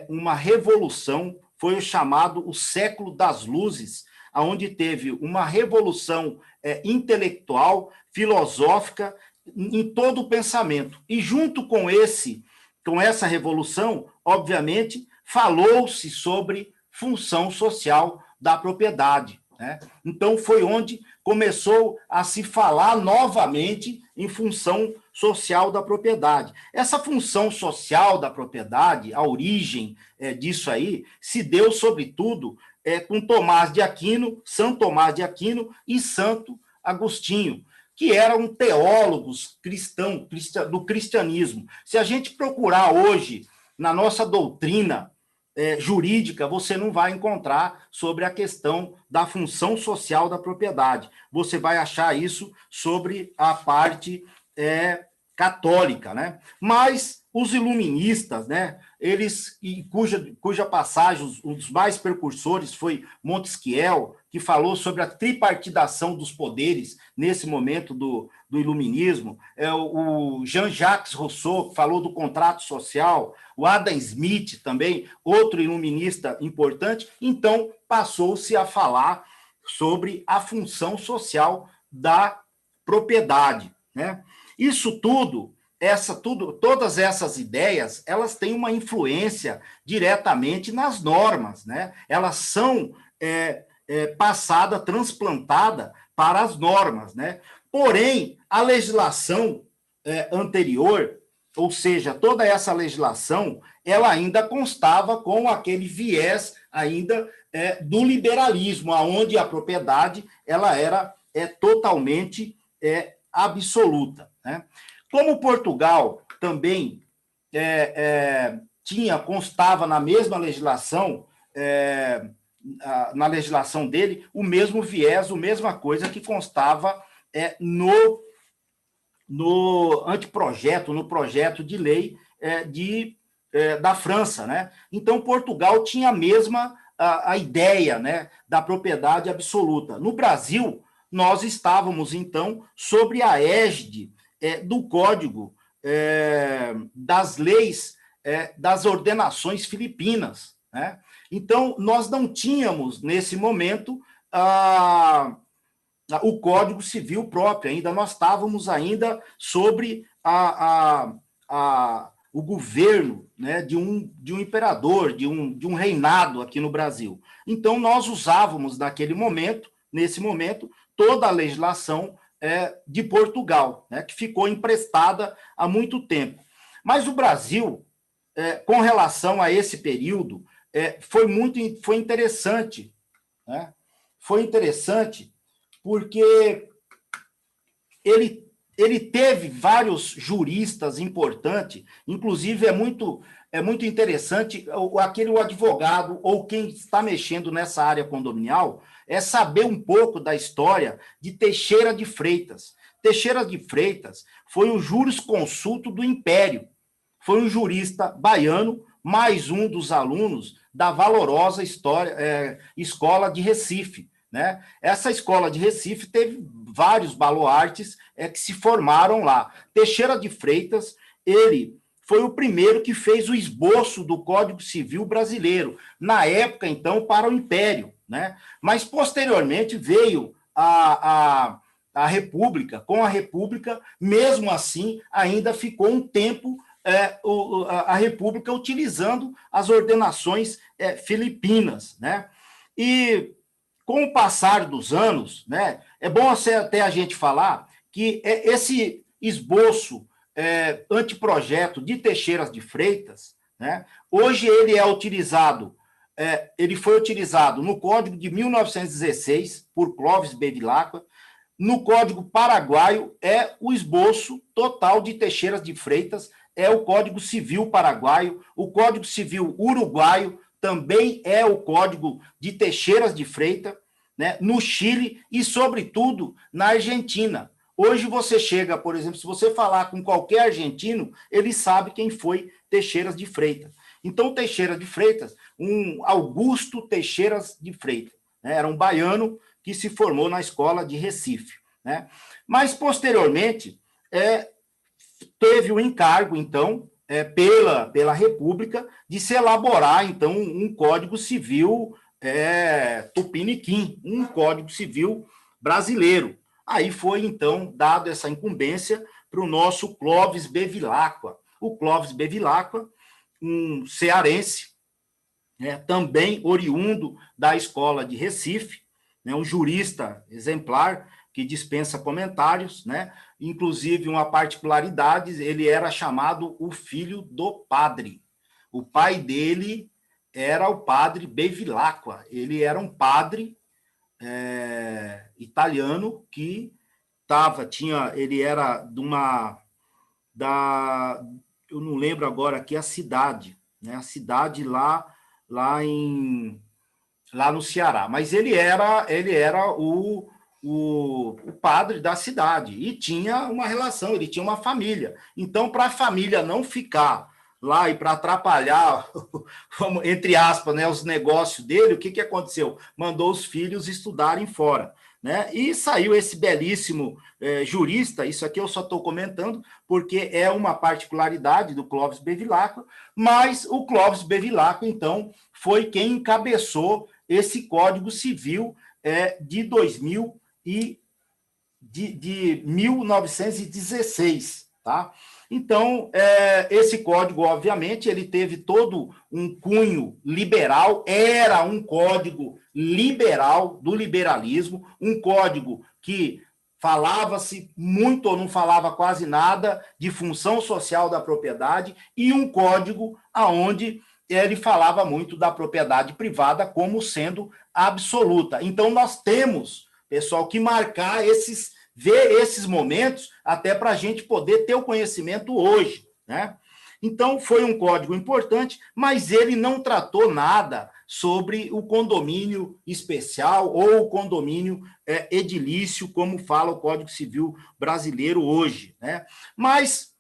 uma revolução, foi o chamado o século das luzes, aonde teve uma revolução intelectual, filosófica, em todo o pensamento. E junto com essa revolução, obviamente, falou-se sobre função social da propriedade, né? Então, foi onde começou a se falar novamente em função social da propriedade. Essa função social da propriedade, a origem disso aí, se deu, sobretudo, com Tomás de Aquino, São Tomás de Aquino e Santo Agostinho, que eram teólogos do cristianismo. Se a gente procurar hoje, na nossa doutrina jurídica, você não vai encontrar sobre a questão da função social da propriedade. Você vai achar isso sobre a parte católica, né? Mas os iluministas, né, cuja passagem, um dos mais precursores foi Montesquieu, que falou sobre a tripartidação dos poderes nesse momento do iluminismo, o Jean-Jacques Rousseau, que falou do contrato social, o Adam Smith também, outro iluminista importante. Então, passou-se a falar sobre a função social da propriedade, né? Isso tudo, todas essas ideias, elas têm uma influência diretamente nas normas, né? Elas são passada, transplantada para as normas, né? Porém, a legislação anterior, ou seja, toda essa legislação, ela ainda constava com aquele viés ainda do liberalismo, onde a propriedade ela era totalmente absoluta, né? Como Portugal também constava na mesma legislação, na legislação dele, o mesmo viés, a mesma coisa que constava no anteprojeto, no projeto de lei da França, né? Então, Portugal tinha a mesma a ideia, né, da propriedade absoluta. No Brasil, nós estávamos, então, sobre a égide do Código das Leis das Ordenações Filipinas, né? Então, nós não tínhamos, nesse momento, o Código Civil próprio, ainda nós estávamos ainda sobre o governo, né, de um imperador, de um reinado aqui no Brasil. Então, nós usávamos, nesse momento, toda a legislação de Portugal, né, que ficou emprestada há muito tempo. Mas o Brasil, com relação a esse período, foi interessante, né? Foi interessante porque ele teve vários juristas importantes, inclusive é muito interessante aquele advogado ou quem está mexendo nessa área condominial saber um pouco da história de Teixeira de Freitas. Teixeira de Freitas foi o jurisconsulto do Império, foi um jurista baiano, mais um dos alunos da valorosa escola de Recife, né? Essa escola de Recife teve vários baluartes que se formaram lá. Teixeira de Freitas, ele foi o primeiro que fez o esboço do Código Civil brasileiro, na época, então, para o Império, né? Mas, posteriormente, veio a República. Com a República, mesmo assim, ainda ficou um tempo a República utilizando as ordenações filipinas, né? E, com o passar dos anos, né, é bom até a gente falar que esse esboço anteprojeto de Teixeira de Freitas, né, hoje ele foi utilizado no Código de 1916, por Clóvis Bevilacqua. No Código Paraguaio, o esboço total de Teixeira de Freitas, o Código Civil Paraguaio. O Código Civil Uruguaio também é o Código de Teixeira de Freitas, né, no Chile e, sobretudo, na Argentina. Hoje você chega, por exemplo, se você falar com qualquer argentino, ele sabe quem foi Teixeira de Freitas. Então, Teixeira de Freitas, um Augusto Teixeira de Freitas, né, era um baiano que se formou na escola de Recife, né? Mas, posteriormente, teve o encargo, então, pela República, de se elaborar, então, um Código Civil tupiniquim, um Código Civil brasileiro. Aí foi, então, dado essa incumbência para o nosso Clóvis Bevilacqua. O Clóvis Bevilacqua, um cearense, também oriundo da escola de Recife, né, um jurista exemplar que dispensa comentários, né? Inclusive, uma particularidade, ele era chamado o filho do padre. O pai dele era o padre Bevilacqua. Ele era um padre italiano que ele era eu não lembro agora aqui a cidade, né? A cidade lá no Ceará, mas ele era o padre da cidade e tinha uma relação, ele tinha uma família. Então, para a família não ficar lá e para atrapalhar, entre aspas, né, os negócios dele, o que aconteceu? Mandou os filhos estudarem fora, né? E saiu esse belíssimo jurista. Isso aqui eu só estou comentando porque é uma particularidade do Clóvis Bevilacqua, mas o Clóvis Bevilacqua, então, foi quem encabeçou esse Código Civil de 1916, tá? Então, esse código, obviamente, ele teve todo um cunho liberal, era um código liberal, do liberalismo, um código que falava-se muito ou não falava quase nada de função social da propriedade, e um código onde ele falava muito da propriedade privada como sendo absoluta. Então, nós temos, pessoal, que marcar ver esses momentos até para a gente poder ter o conhecimento hoje, né? Então, foi um código importante, mas ele não tratou nada sobre o condomínio especial ou o condomínio edilício, como fala o Código Civil brasileiro hoje, né? Mas,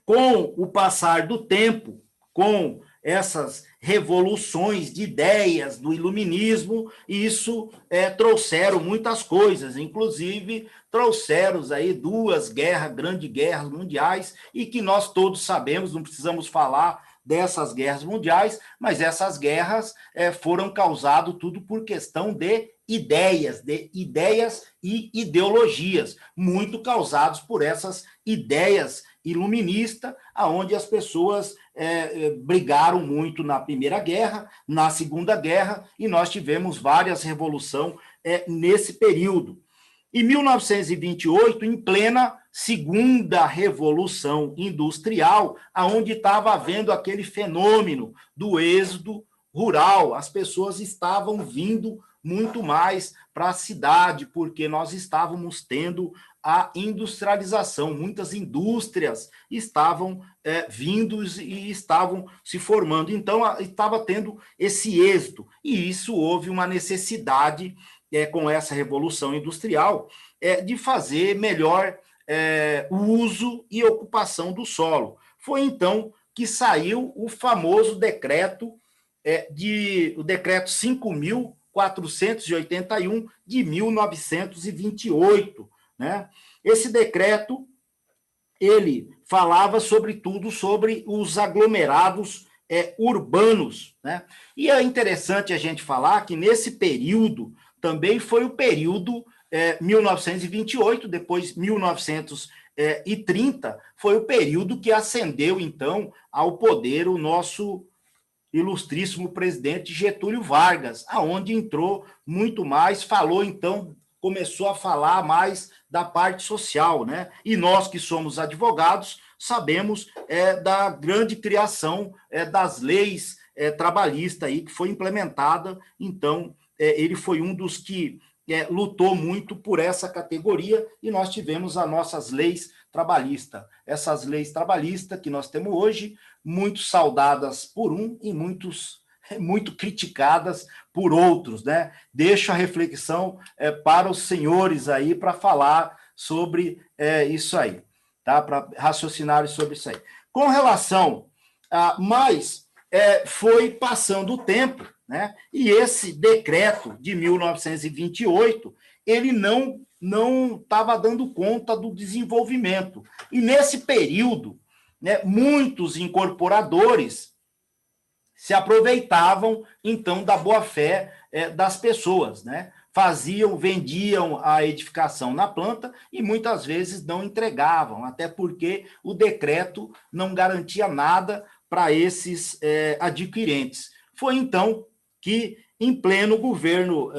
com o passar do tempo, com essas revoluções de ideias do iluminismo, isso trouxeram muitas coisas, inclusive trouxeram aí duas grandes guerras mundiais, e que nós todos sabemos, não precisamos falar dessas guerras mundiais, mas essas guerras foram causadas tudo por questão de ideias e ideologias, muito causados por essas ideias iluministas, aonde as pessoas brigaram muito na Primeira Guerra, na Segunda Guerra, e nós tivemos várias revoluções nesse período. Em 1928, em plena Segunda Revolução Industrial, aonde estava havendo aquele fenômeno do êxodo rural, as pessoas estavam vindo muito mais para a cidade, porque nós estávamos tendo a industrialização, muitas indústrias estavam vindo e estavam se formando, então estava tendo esse êxodo, e isso houve uma necessidade, com essa revolução industrial, de fazer melhor o uso e ocupação do solo. Foi então que saiu o famoso decreto, o decreto 5.481 de 1928, né? Esse decreto, ele falava sobretudo sobre os aglomerados urbanos, né? E é interessante a gente falar que nesse período também foi o período 1928, depois 1930, foi o período que ascendeu, então, ao poder o nosso ilustríssimo presidente Getúlio Vargas, aonde entrou muito mais, falou, então, começou a falar mais da parte social, né? E nós que somos advogados sabemos da grande criação das leis trabalhistas aí que foi implementada. Então, ele foi um dos que lutou muito por essa categoria, e nós tivemos as nossas leis trabalhistas. Essas leis trabalhistas que nós temos hoje, muito saudadas por e muito criticadas por outros, né? Deixo a reflexão para os senhores aí, para falar sobre isso aí, tá? Para raciocinar sobre isso aí. Com relação mas foi passando o tempo, né? E esse decreto de 1928, ele não estava dando conta do desenvolvimento. E nesse período, né, muitos incorporadores se aproveitavam, então, da boa-fé das pessoas, né? Vendiam a edificação na planta e muitas vezes não entregavam, até porque o decreto não garantia nada para esses adquirentes. Foi então que, em pleno governo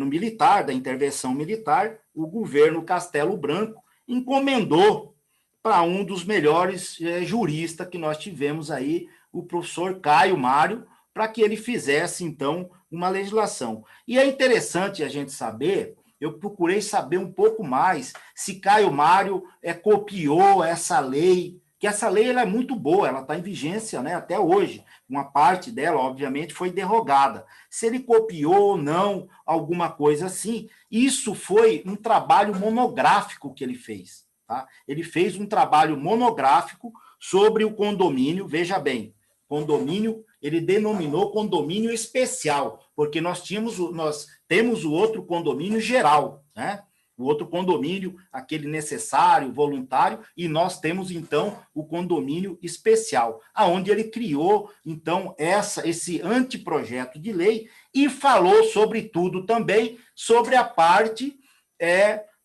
militar, da intervenção militar, o governo Castelo Branco encomendou para um dos melhores juristas que nós tivemos aí, o professor Caio Mário, para que ele fizesse, então, uma legislação. E é interessante a gente saber, eu procurei saber um pouco mais, se Caio Mário copiou essa lei, que essa lei ela é muito boa, ela está em vigência, né, até hoje. Uma parte dela, obviamente, foi derrogada. Se ele copiou ou não, alguma coisa assim, isso foi um trabalho monográfico que ele fez. Tá? Ele fez um trabalho monográfico sobre o condomínio, veja bem, condomínio, ele denominou condomínio especial, porque nós temos o outro condomínio geral, né? O outro condomínio, aquele necessário, voluntário, e nós temos, então, o condomínio especial, aonde ele criou, então, esse anteprojeto de lei e falou, sobretudo, também sobre a parte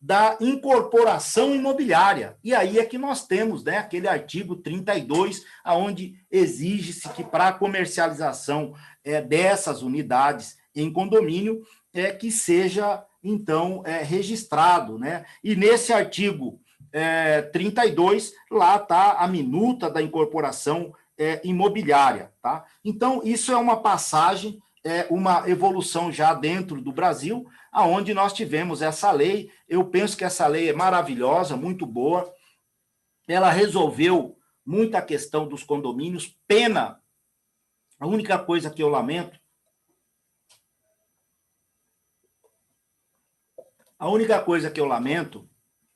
da incorporação imobiliária. E aí é que nós temos, né, aquele artigo 32, onde exige-se que para a comercialização dessas unidades em condomínio, que seja, então, registrado, né? E nesse artigo 32, lá está a minuta da incorporação imobiliária, tá? Então, isso é uma passagem, uma evolução já dentro do Brasil, aonde nós tivemos essa lei. Eu penso que essa lei é maravilhosa, muito boa. Ela resolveu muita questão dos condomínios. Pena, a única coisa que eu lamento,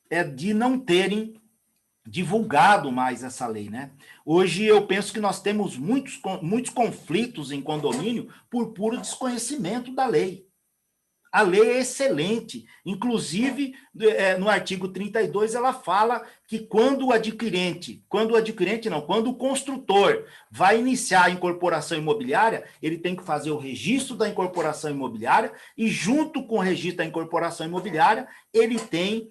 é de não terem divulgado mais essa lei, né? Hoje eu penso que nós temos muitos conflitos em condomínio por puro desconhecimento da lei. A lei é excelente, inclusive no artigo 32 ela fala que quando o construtor vai iniciar a incorporação imobiliária, ele tem que fazer o registro da incorporação imobiliária e junto com o registro da incorporação imobiliária, ele tem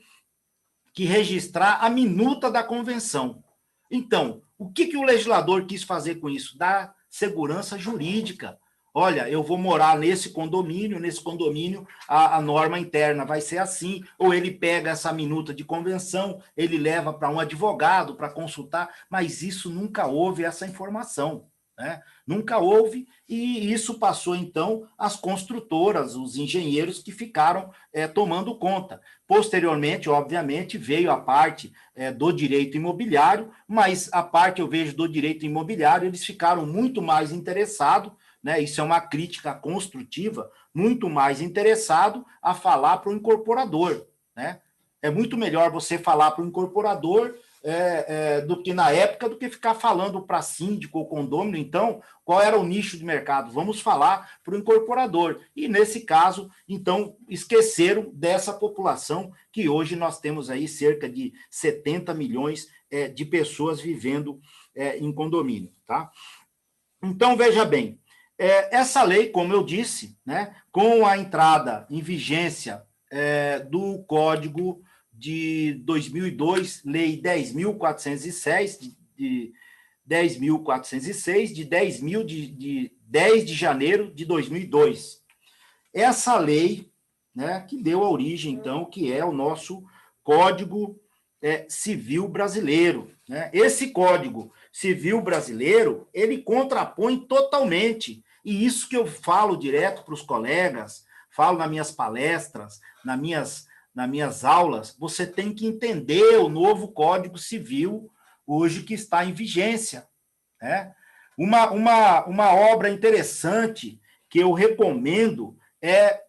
que registrar a minuta da convenção. Então, o que o legislador quis fazer com isso? Dar segurança jurídica. Olha, eu vou morar nesse condomínio a norma interna vai ser assim, ou ele pega essa minuta de convenção, ele leva para um advogado para consultar, mas isso nunca houve essa informação, né? Nunca houve, e isso passou, então, às construtoras, os engenheiros que ficaram tomando conta. Posteriormente, obviamente, veio a parte do direito imobiliário, mas a parte, eu vejo, do direito imobiliário, eles ficaram muito mais interessados, né? Isso é uma crítica construtiva, muito mais interessado a falar para o incorporador, né? É muito melhor você falar para o incorporador do que na época, do que ficar falando para síndico ou condômino. Então, qual era o nicho de mercado? Vamos falar para o incorporador. E, nesse caso, então, esqueceram dessa população que hoje nós temos aí cerca de 70 milhões de pessoas vivendo em condomínio, tá? Então, veja bem, essa lei, como eu disse, né, com a entrada em vigência do Código de 2002, Lei 10.406, de 10.406, de 10 de janeiro de 2002. Essa lei, né, que deu a origem, então, que é o nosso Código Civil Brasileiro, né? Esse Código Civil Brasileiro, ele contrapõe totalmente, e isso que eu falo direto para os colegas, falo nas minhas palestras, nas minhas aulas, você tem que entender o novo Código Civil hoje que está em vigência, né? Uma obra interessante que eu recomendo é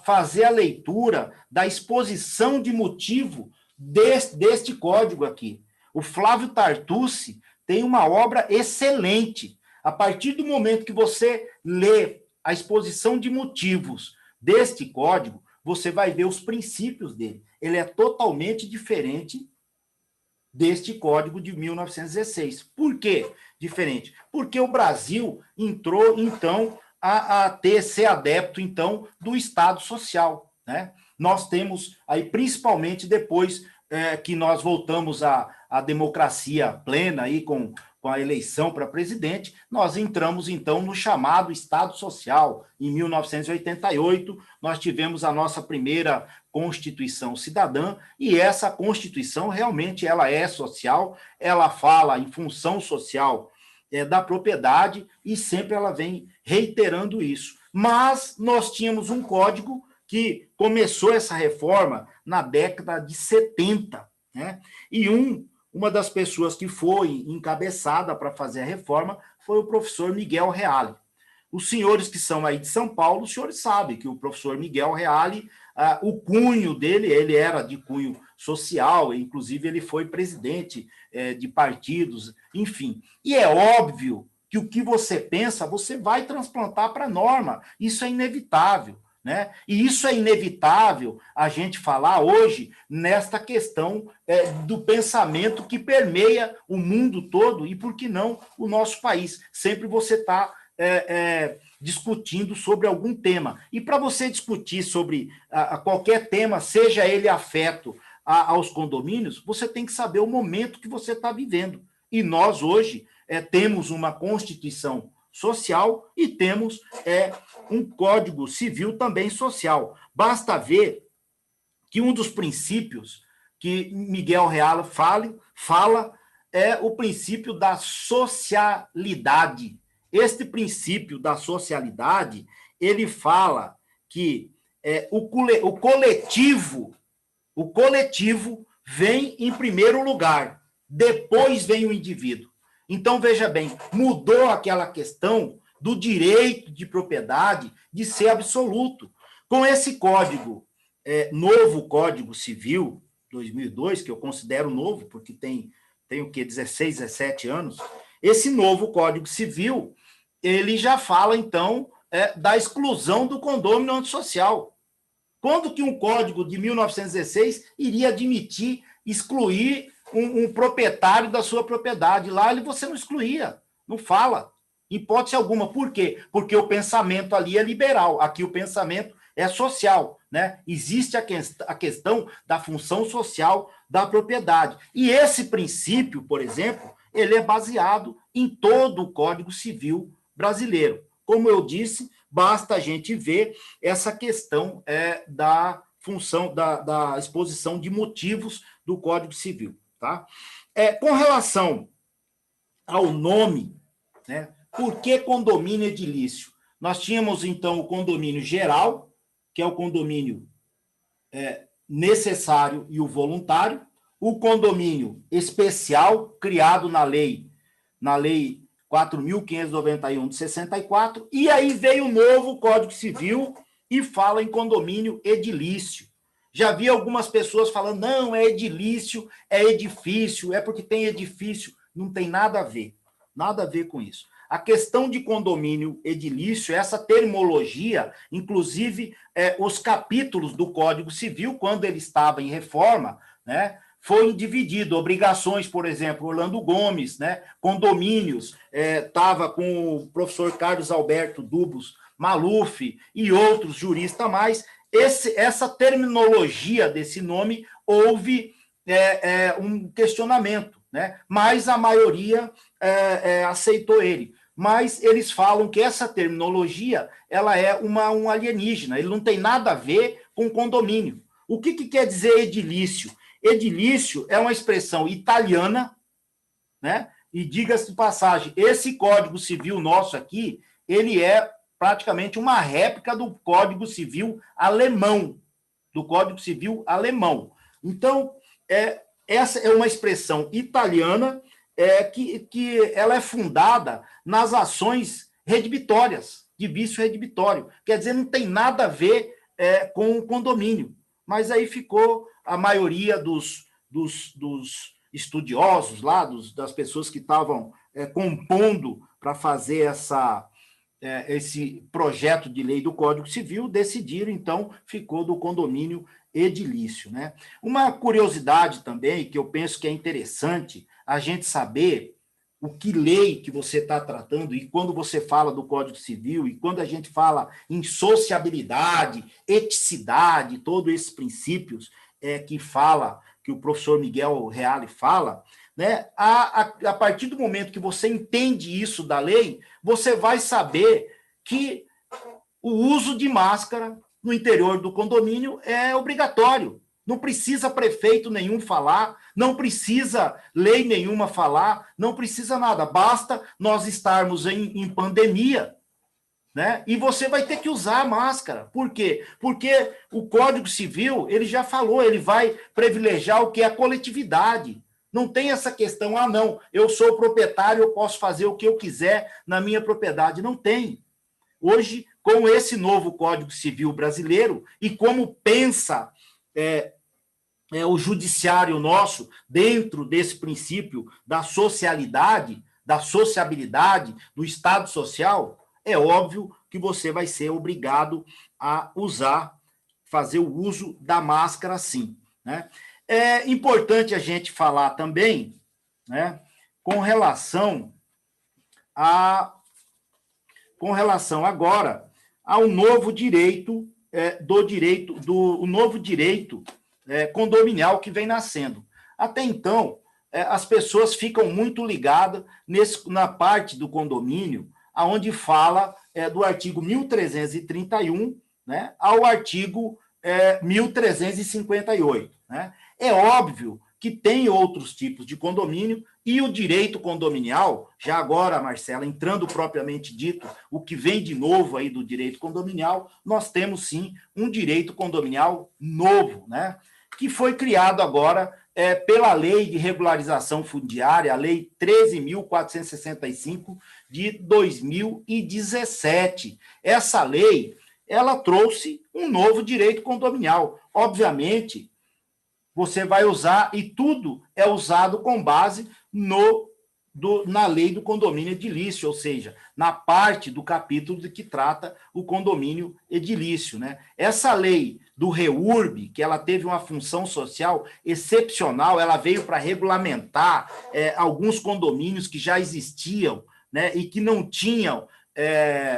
fazer a leitura da exposição de motivo deste código aqui. O Flávio Tartucci tem uma obra excelente. A partir do momento que você lê a exposição de motivos deste código, você vai ver os princípios dele. Ele é totalmente diferente deste Código de 1916. Por quê diferente? Porque o Brasil entrou, então, a ser adepto, então, do Estado Social, né? Nós temos aí, principalmente depois que nós voltamos à democracia plena, aí, com a eleição para presidente, nós entramos, então, no chamado Estado Social. Em 1988, nós tivemos a nossa primeira Constituição Cidadã, e essa Constituição, realmente, ela é social, ela fala em função social da propriedade, e sempre ela vem reiterando isso. Mas nós tínhamos um código que começou essa reforma na década de 70, né? E uma das pessoas que foi encabeçada para fazer a reforma foi o professor Miguel Reale. Os senhores que são aí de São Paulo, os senhores sabem que o professor Miguel Reale, o cunho dele, ele era de cunho social, inclusive ele foi presidente de partidos, enfim. E é óbvio que o que você pensa, você vai transplantar para a norma. Isso é inevitável, né? E isso é inevitável a gente falar hoje nesta questão do pensamento que permeia o mundo todo e, por que não, o nosso país. Sempre você está discutindo sobre algum tema. E para você discutir sobre qualquer tema, seja ele afeto aos condomínios, você tem que saber o momento que você está vivendo. E nós, hoje, temos uma Constituição social e temos um Código Civil também social. Basta ver que um dos princípios que Miguel Reale fala é o princípio da socialidade. Este princípio da socialidade, ele fala que o coletivo vem em primeiro lugar, depois vem o indivíduo. Então, veja bem, mudou aquela questão do direito de propriedade de ser absoluto. Com esse código, novo Código Civil, 2002, que eu considero novo, porque tem o quê? 16, 17 anos, esse novo Código Civil, ele já fala, então, da exclusão do condômino antissocial. Quando que um código de 1916 iria admitir excluir um proprietário da sua propriedade? Lá você não excluía, não fala, em hipótese alguma. Por quê? Porque o pensamento ali é liberal, aqui o pensamento é social, né? Existe a questão da função social da propriedade. E esse princípio, por exemplo, ele é baseado em todo o Código Civil brasileiro. Como eu disse, basta a gente ver essa questão da função, da exposição de motivos do Código Civil. Tá? Com relação ao nome, né, por que condomínio edilício? Nós tínhamos, então, o condomínio geral, que é o condomínio necessário e o voluntário, o condomínio especial, criado na lei 4.591 de 64, e aí veio o novo Código Civil e fala em condomínio edilício. Já vi algumas pessoas falando, não, é edilício, é edifício, é porque tem edifício. Não tem nada a ver com isso. A questão de condomínio edilício, essa terminologia, inclusive os capítulos do Código Civil, quando ele estava em reforma, né, foi dividido. Obrigações, por exemplo, Orlando Gomes, né, condomínios, estava com o professor Carlos Alberto Dubos Maluf e outros juristas mais. Essa terminologia desse nome, houve um questionamento, né? Mas a maioria aceitou ele. Mas eles falam que essa terminologia ela é um alienígena, ele não tem nada a ver com condomínio. O que quer dizer edilício? Edilício é uma expressão italiana, né? E diga-se de passagem, esse Código Civil nosso aqui, ele é praticamente uma réplica do Código Civil alemão, Então, essa é uma expressão italiana que ela é fundada nas ações redibitórias, de vício redibitório. Quer dizer, não tem nada a ver com o condomínio. Mas aí ficou a maioria dos estudiosos lá, das pessoas que estavam compondo para fazer esse projeto de lei do Código Civil, decidiram, então, ficou do condomínio edilício, né? Uma curiosidade também, que eu penso que é interessante a gente saber o que lei que você está tratando, e quando você fala do Código Civil, e quando a gente fala em sociabilidade, eticidade, todos esses princípios que o professor Miguel Reale fala, né? A partir do momento que você entende isso da lei, você vai saber que o uso de máscara no interior do condomínio é obrigatório. Não precisa prefeito nenhum falar, não precisa lei nenhuma falar, não precisa nada. Basta nós estarmos em pandemia, né? E você vai ter que usar a máscara. Por quê? Porque o Código Civil, ele já falou, ele vai privilegiar o que é a coletividade. Não tem essa questão, não, eu sou proprietário, eu posso fazer o que eu quiser na minha propriedade. Não tem. Hoje, com esse novo Código Civil brasileiro, e como pensa o judiciário nosso, dentro desse princípio da socialidade, da sociabilidade, do Estado social, é óbvio que você vai ser obrigado a fazer o uso da máscara, sim, né? É importante a gente falar também, né, com relação agora ao novo direito novo direito condominial que vem nascendo. Até então, as pessoas ficam muito ligadas na parte do condomínio, onde fala do artigo 1331, né, ao artigo 1358. Né? É óbvio que tem outros tipos de condomínio, e o direito condominial, já agora, Marcela, entrando propriamente dito, o que vem de novo aí do direito condominial, nós temos sim um direito condominial novo, né? Que foi criado agora pela Lei de Regularização Fundiária, a Lei 13.465 de 2017. Essa lei, ela trouxe um novo direito condominial. Obviamente, você vai usar, e tudo é usado com base na lei do condomínio edilício, ou seja, na parte do capítulo de que trata o condomínio edilício, né? Essa lei do REURB, que ela teve uma função social excepcional, ela veio para regulamentar alguns condomínios que já existiam, né, e que não tinham,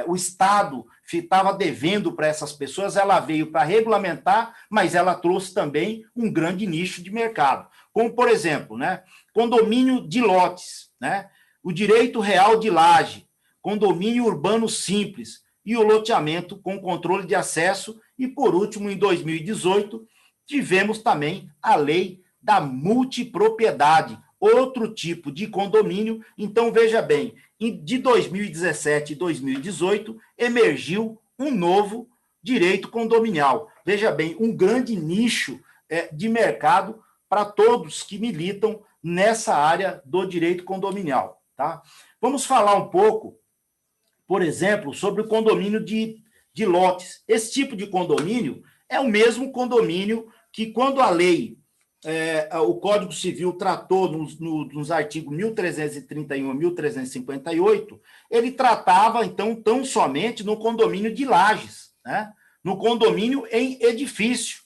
o Estado estava devendo para essas pessoas, ela veio para regulamentar, mas ela trouxe também um grande nicho de mercado. Como, por exemplo, né, condomínio de lotes, né, o direito real de laje, condomínio urbano simples e o loteamento com controle de acesso. E, por último, em 2018, tivemos também a lei da multipropriedade, outro tipo de condomínio. Então, veja bem, de 2017 e 2018, emergiu um novo direito condominial. Veja bem, um grande nicho de mercado para todos que militam nessa área do direito condominial. Tá? Vamos falar um pouco, por exemplo, sobre o condomínio de lotes. Esse tipo de condomínio é o mesmo condomínio que, quando a lei, o Código Civil tratou nos artigos 1331 e 1358, ele tratava, então, tão somente no condomínio de lajes, né? No condomínio em edifício,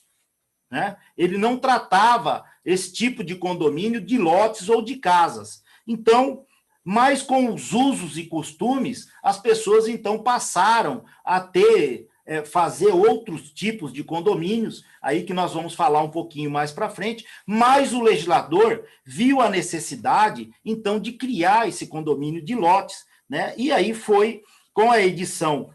né? Ele não tratava esse tipo de condomínio de lotes ou de casas. Então, mas com os usos e costumes, as pessoas, então, passaram a fazer outros tipos de condomínios, aí que nós vamos falar um pouquinho mais para frente, mas o legislador viu a necessidade, então, de criar esse condomínio de lotes, né? E aí foi, com a edição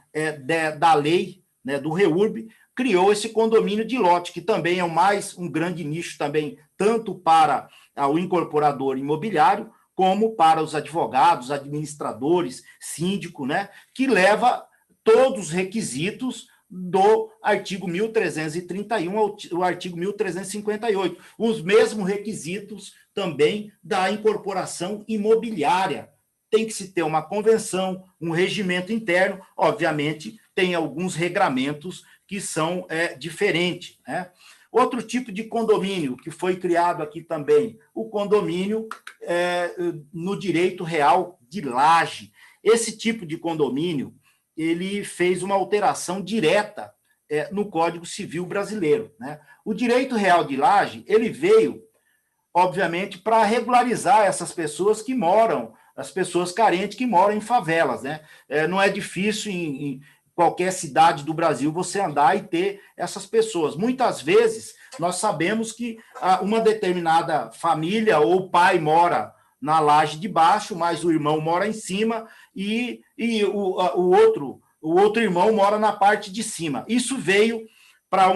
da lei, né, do REURB, criou esse condomínio de lote, que também é um grande nicho também, tanto para o incorporador imobiliário, como para os advogados, administradores, síndico, né, que leva todos os requisitos do artigo 1331 ao artigo 1358, os mesmos requisitos também da incorporação imobiliária. Tem que se ter uma convenção, um regimento interno, obviamente, tem alguns regramentos que são diferentes, né? Outro tipo de condomínio que foi criado aqui também, o condomínio no direito real de laje. Esse tipo de condomínio, ele fez uma alteração direta no Código Civil brasileiro, né? O direito real de laje, ele veio, obviamente, para regularizar essas pessoas que moram, as pessoas carentes que moram em favelas, né? Não é difícil em qualquer cidade do Brasil você andar e ter essas pessoas. Muitas vezes, nós sabemos que uma determinada família ou o pai mora na laje de baixo, mas o irmão mora em cima e o outro irmão mora na parte de cima. Isso veio para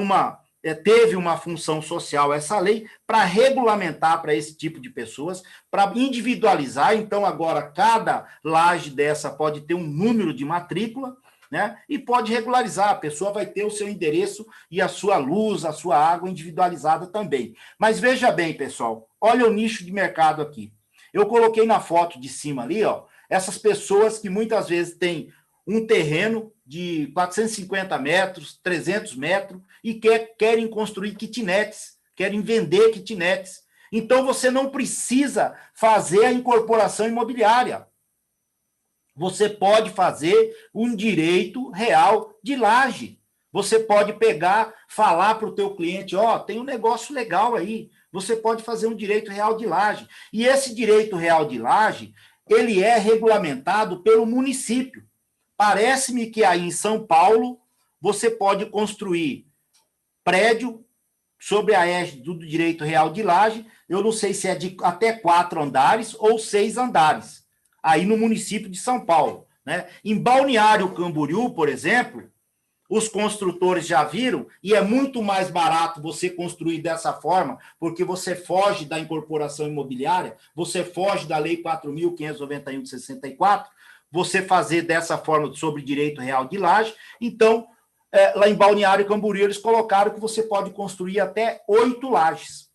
teve uma função social, essa lei, para regulamentar para esse tipo de pessoas, para individualizar. Então, agora, cada laje dessa pode ter um número de matrícula, né? E pode regularizar, a pessoa vai ter o seu endereço e a sua luz, a sua água individualizada também. Mas veja bem, pessoal, olha o nicho de mercado aqui. Eu coloquei na foto de cima ali, ó, essas pessoas que muitas vezes têm um terreno de 450 metros, 300 metros, e querem construir kitnets, querem vender kitnets. Então, você não precisa fazer a incorporação imobiliária. Você pode fazer um direito real de laje. Você pode pegar, falar para o teu cliente, ó, tem um negócio legal aí, você pode fazer um direito real de laje. E esse direito real de laje, ele é regulamentado pelo município. Parece-me que aí em São Paulo, você pode construir prédio sobre a égide do direito real de laje, eu não sei se é de até 4 andares ou 6 andares, aí no município de São Paulo, né? Em Balneário Camboriú, por exemplo, os construtores já viram, e é muito mais barato você construir dessa forma, porque você foge da incorporação imobiliária, você foge da Lei 4.591 de 64, você fazer dessa forma sobre direito real de laje. Então, lá em Balneário Camboriú, eles colocaram que você pode construir até 8 lajes.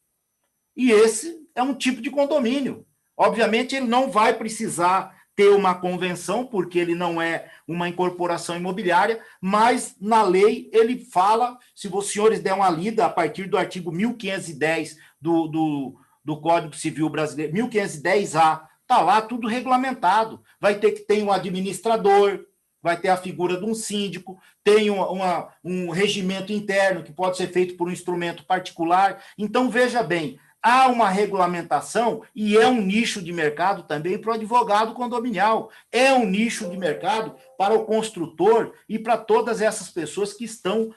E esse é um tipo de condomínio. Obviamente, ele não vai precisar ter uma convenção, porque ele não é uma incorporação imobiliária, mas na lei ele fala, se os senhores der uma lida, a partir do artigo 1510 do Código Civil Brasileiro, 1510A, está lá tudo regulamentado. Vai ter que ter um administrador, vai ter a figura de um síndico, tem um regimento interno que pode ser feito por um instrumento particular. Então, veja bem, há uma regulamentação e é um nicho de mercado também para o advogado condominial, é um nicho de mercado para o construtor e para todas essas pessoas que estão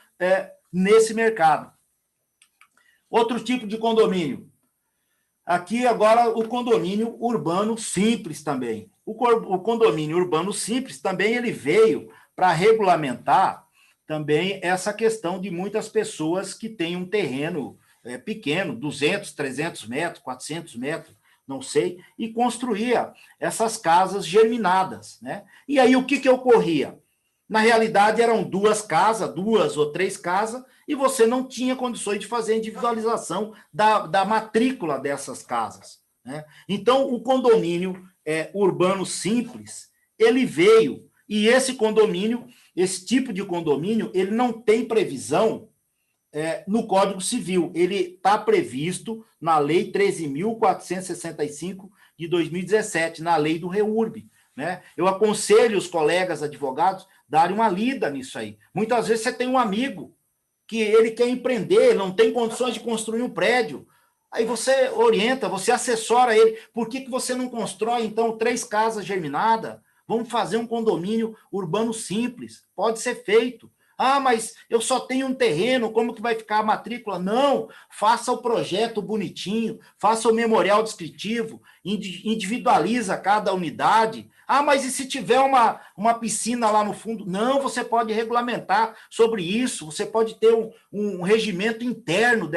nesse mercado. Outro tipo de condomínio. Aqui agora o condomínio urbano simples também. O condomínio urbano simples também ele veio para regulamentar também essa questão de muitas pessoas que têm um terreno pequeno, 200, 300 metros, 400 metros, não sei, e construía essas casas germinadas, né? E aí o que ocorria? Na realidade eram 2 ou 3 casas, e você não tinha condições de fazer a individualização da matrícula dessas casas, né? Então, o condomínio urbano simples, ele veio, e esse condomínio, esse tipo de condomínio, ele não tem previsão no Código Civil. Ele está previsto na Lei 13.465 de 2017, na Lei do REURB, né? Eu aconselho os colegas advogados darem uma lida nisso aí. Muitas vezes você tem um amigo que ele quer empreender, não tem condições de construir um prédio. Aí você orienta, você assessora ele. Por que você não constrói, então, 3 casas germinadas? Vamos fazer um condomínio urbano simples. Pode ser feito. Ah, mas eu só tenho um terreno, como que vai ficar a matrícula? Não, faça o projeto bonitinho, faça o memorial descritivo, individualiza cada unidade. Ah, mas e se tiver uma piscina lá no fundo? Não, você pode regulamentar sobre isso, você pode ter um regimento interno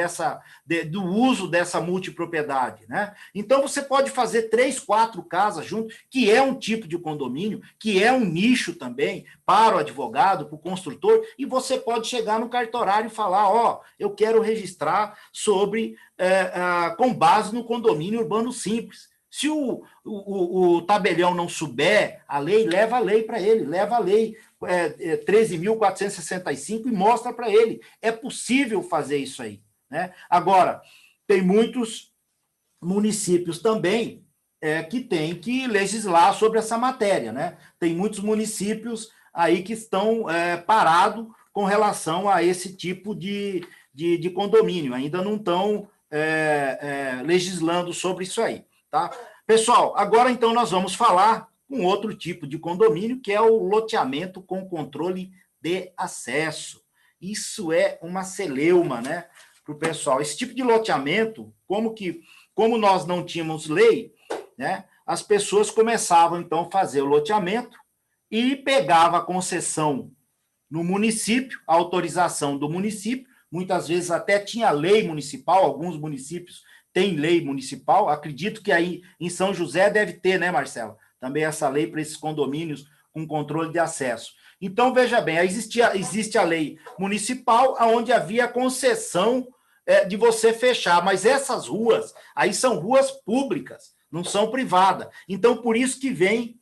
do uso dessa multipropriedade, né? Então, você pode fazer 3, 4 casas junto, que é um tipo de condomínio, que é um nicho também para o advogado, para o construtor, e você pode chegar no cartorário e falar, ó, eu quero registrar com base no condomínio urbano simples. Se o tabelião não souber a lei, leva a lei para ele, leva a lei 13.465 e mostra para ele. É possível fazer isso aí, né? Agora, tem muitos municípios também que têm que legislar sobre essa matéria, né? Tem muitos municípios aí que estão parados com relação a esse tipo de condomínio. Ainda não estão legislando sobre isso aí, tá? Pessoal, agora então nós vamos falar um outro tipo de condomínio, que é o loteamento com controle de acesso. Isso é uma celeuma, né, para o pessoal. Esse tipo de loteamento, como nós não tínhamos lei, né, as pessoas começavam, então, a fazer o loteamento e pegava a concessão no município, a autorização do município, muitas vezes até tinha lei municipal, alguns municípios têm lei municipal, acredito que aí em São José deve ter, né, Marcela? Também essa lei para esses condomínios com controle de acesso. Então, veja bem, existe a lei municipal, onde havia concessão de você fechar, mas essas ruas, aí são ruas públicas, não são privadas. Então, por isso que vem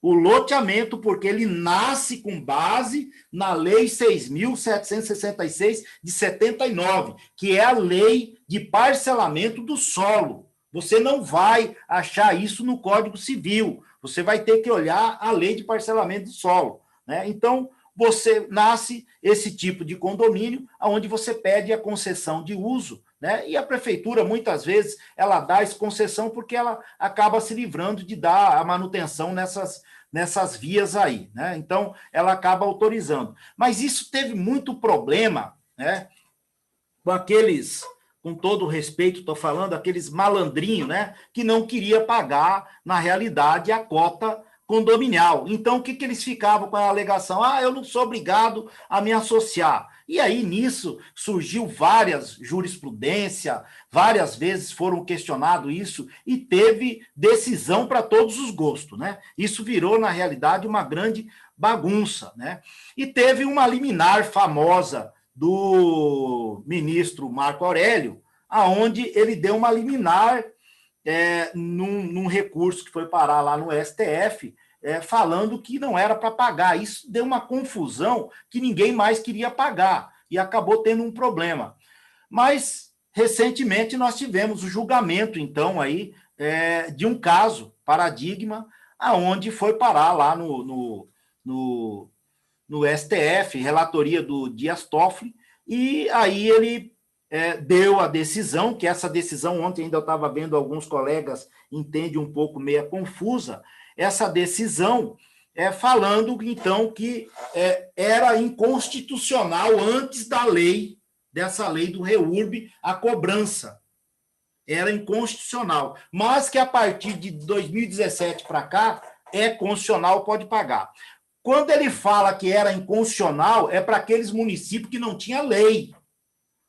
o loteamento, porque ele nasce com base na Lei 6.766 de 79, que é a lei de parcelamento do solo. Você não vai achar isso no Código Civil, você vai ter que olhar a lei de parcelamento do solo, né? Então, você nasce esse tipo de condomínio, onde você pede a concessão de uso, né? E a prefeitura, muitas vezes, ela dá essa concessão porque ela acaba se livrando de dar a manutenção nessas vias aí, né? Então, ela acaba autorizando. Mas isso teve muito problema, né, com aqueles, com todo o respeito, estou falando, aqueles malandrinhos, né, que não queria pagar, na realidade, a cota condominial. Então, o que eles ficavam com a alegação? Eu não sou obrigado a me associar. E aí, nisso, surgiu várias jurisprudências, várias vezes foram questionado isso, e teve decisão para todos os gostos, né? Isso virou, na realidade, uma grande bagunça, né? E teve uma liminar famosa do ministro Marco Aurélio, aonde ele deu uma liminar num recurso que foi parar lá no STF, falando que não era para pagar. Isso deu uma confusão que ninguém mais queria pagar e acabou tendo um problema. Mas, recentemente, nós tivemos o julgamento, então, aí, de um caso, paradigma, aonde foi parar lá no STF, relatoria do Dias Toffoli, e aí ele deu a decisão, que essa decisão, ontem ainda eu estava vendo alguns colegas, entende um pouco meia confusa, essa decisão falando, então, que era inconstitucional antes da lei, dessa lei do REURB, a cobrança. Era inconstitucional, mas que a partir de 2017 para cá, é constitucional, pode pagar. Quando ele fala que era inconstitucional, é para aqueles municípios que não tinha lei.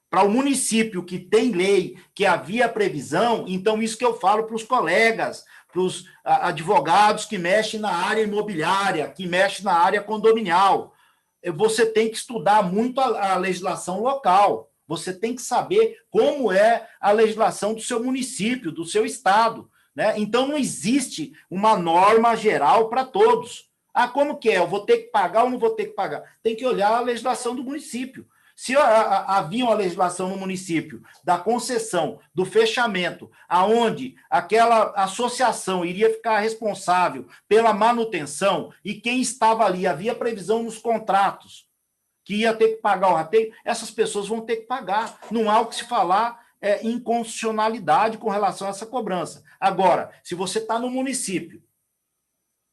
Para o município que tem lei, que havia previsão, então isso que eu falo para os colegas, para os advogados que mexem na área imobiliária, que mexem na área condominial. Você tem que estudar muito a legislação local, você tem que saber como é a legislação do seu município, do seu estado, né? Então não existe uma norma geral para todos. Como que é? Eu vou ter que pagar ou não vou ter que pagar? Tem que olhar a legislação do município. Se havia uma legislação no município da concessão, do fechamento, aonde aquela associação iria ficar responsável pela manutenção e quem estava ali, havia previsão nos contratos que ia ter que pagar o rateio, essas pessoas vão ter que pagar. Não há o que se falar inconstitucionalidade com relação a essa cobrança. Agora, se você está no município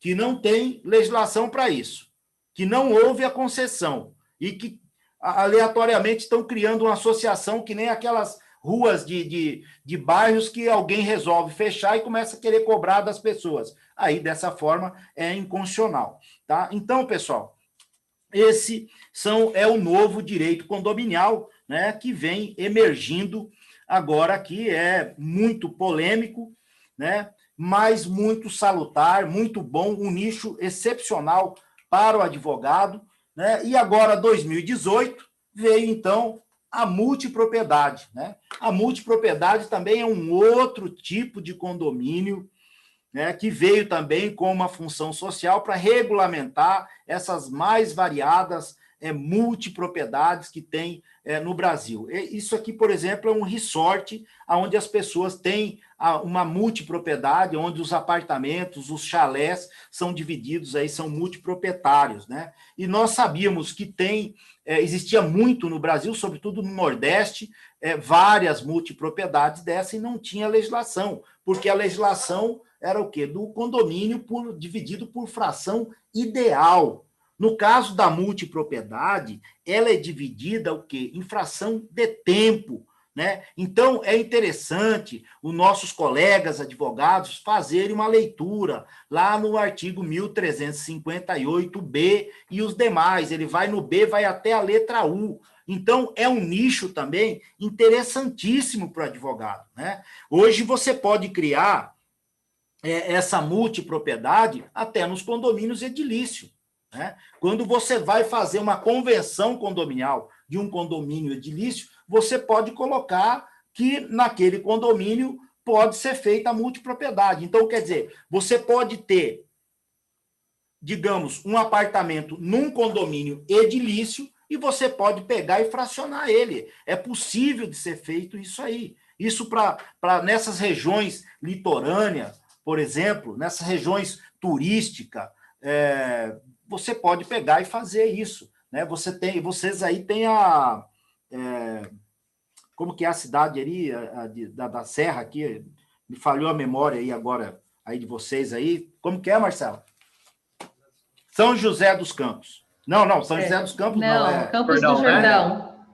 que não tem legislação para isso, que não houve a concessão e que aleatoriamente estão criando uma associação que nem aquelas ruas de bairros que alguém resolve fechar e começa a querer cobrar das pessoas. Aí, dessa forma, é inconstitucional. Tá? Então, pessoal, esse é o novo direito condominial, né, que vem emergindo agora, que é muito polêmico, né, mas muito salutar, muito bom, um nicho excepcional para o advogado, né? E agora, 2018, veio, então, a multipropriedade, né? A multipropriedade também é um outro tipo de condomínio, né, que veio também com uma função social para regulamentar essas mais variadas multipropriedades que tem no Brasil. Isso aqui, por exemplo, é um resort onde as pessoas têm uma multipropriedade, onde os apartamentos, os chalés são divididos, aí são multiproprietários, né? E nós sabíamos que existia muito no Brasil, sobretudo no Nordeste, várias multipropriedades dessas e não tinha legislação, porque a legislação era o quê? Do condomínio dividido por fração ideal. No caso da multipropriedade, ela é dividida o quê? Em fração de tempo, né? Então, é interessante os nossos colegas advogados fazerem uma leitura lá no artigo 1358B e os demais. Ele vai no B, vai até a letra U. Então, é um nicho também interessantíssimo para o advogado, né? Hoje você pode criar essa multipropriedade até nos condomínios edilícios, né? Quando você vai fazer uma convenção condominial de um condomínio edilício, você pode colocar que naquele condomínio pode ser feita a multipropriedade. Então, quer dizer, você pode ter, digamos, um apartamento num condomínio edilício e você pode pegar e fracionar ele. É possível de ser feito isso aí. Isso para nessas regiões litorâneas, por exemplo, nessas regiões turísticas, você pode pegar e fazer isso, né? Vocês aí têm como que é a cidade ali, da Serra aqui, me falhou a memória aí agora, aí de vocês aí. Como que é, Marcelo? São José dos Campos. Não, São José dos Campos não. Campos do Jordão.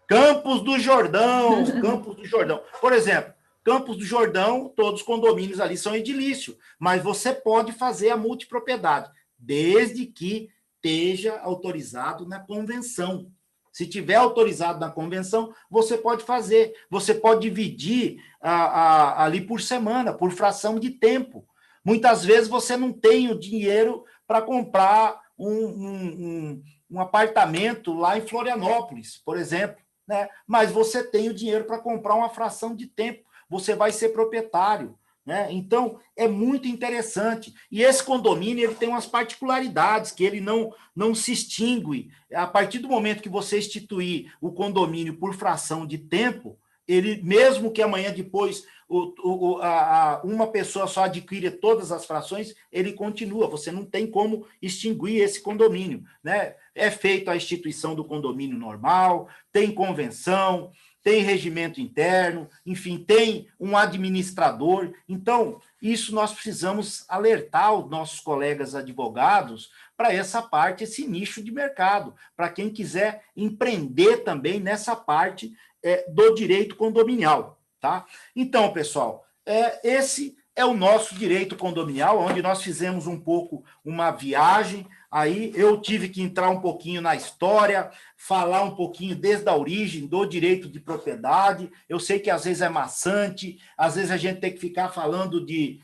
Campos do Jordão, Campos do Jordão. Por exemplo, Campos do Jordão, todos os condomínios ali são edilício, mas você pode fazer a multipropriedade, desde que esteja autorizado na convenção. Se tiver autorizado na convenção, você pode fazer. Você pode dividir ali por semana, por fração de tempo. Muitas vezes você não tem o dinheiro para comprar um apartamento lá em Florianópolis, por exemplo, né? Mas você tem o dinheiro para comprar uma fração de tempo. Você vai ser proprietário, né? Então, é muito interessante. E esse condomínio ele tem umas particularidades que ele não se extingue. A partir do momento que você instituir o condomínio por fração de tempo, ele, mesmo que amanhã depois uma pessoa só adquire todas as frações, ele continua. Você não tem como extinguir esse condomínio, né? É feita a instituição do condomínio normal, tem convenção, tem regimento interno, enfim, tem um administrador. Então, isso nós precisamos alertar os nossos colegas advogados para essa parte, esse nicho de mercado, para quem quiser empreender também nessa parte do direito condominial, tá? Então, pessoal, esse é o nosso direito condominial, onde nós fizemos um pouco uma viagem. Aí eu tive que entrar um pouquinho na história, falar um pouquinho desde a origem do direito de propriedade. Eu sei que às vezes é maçante, às vezes a gente tem que ficar falando de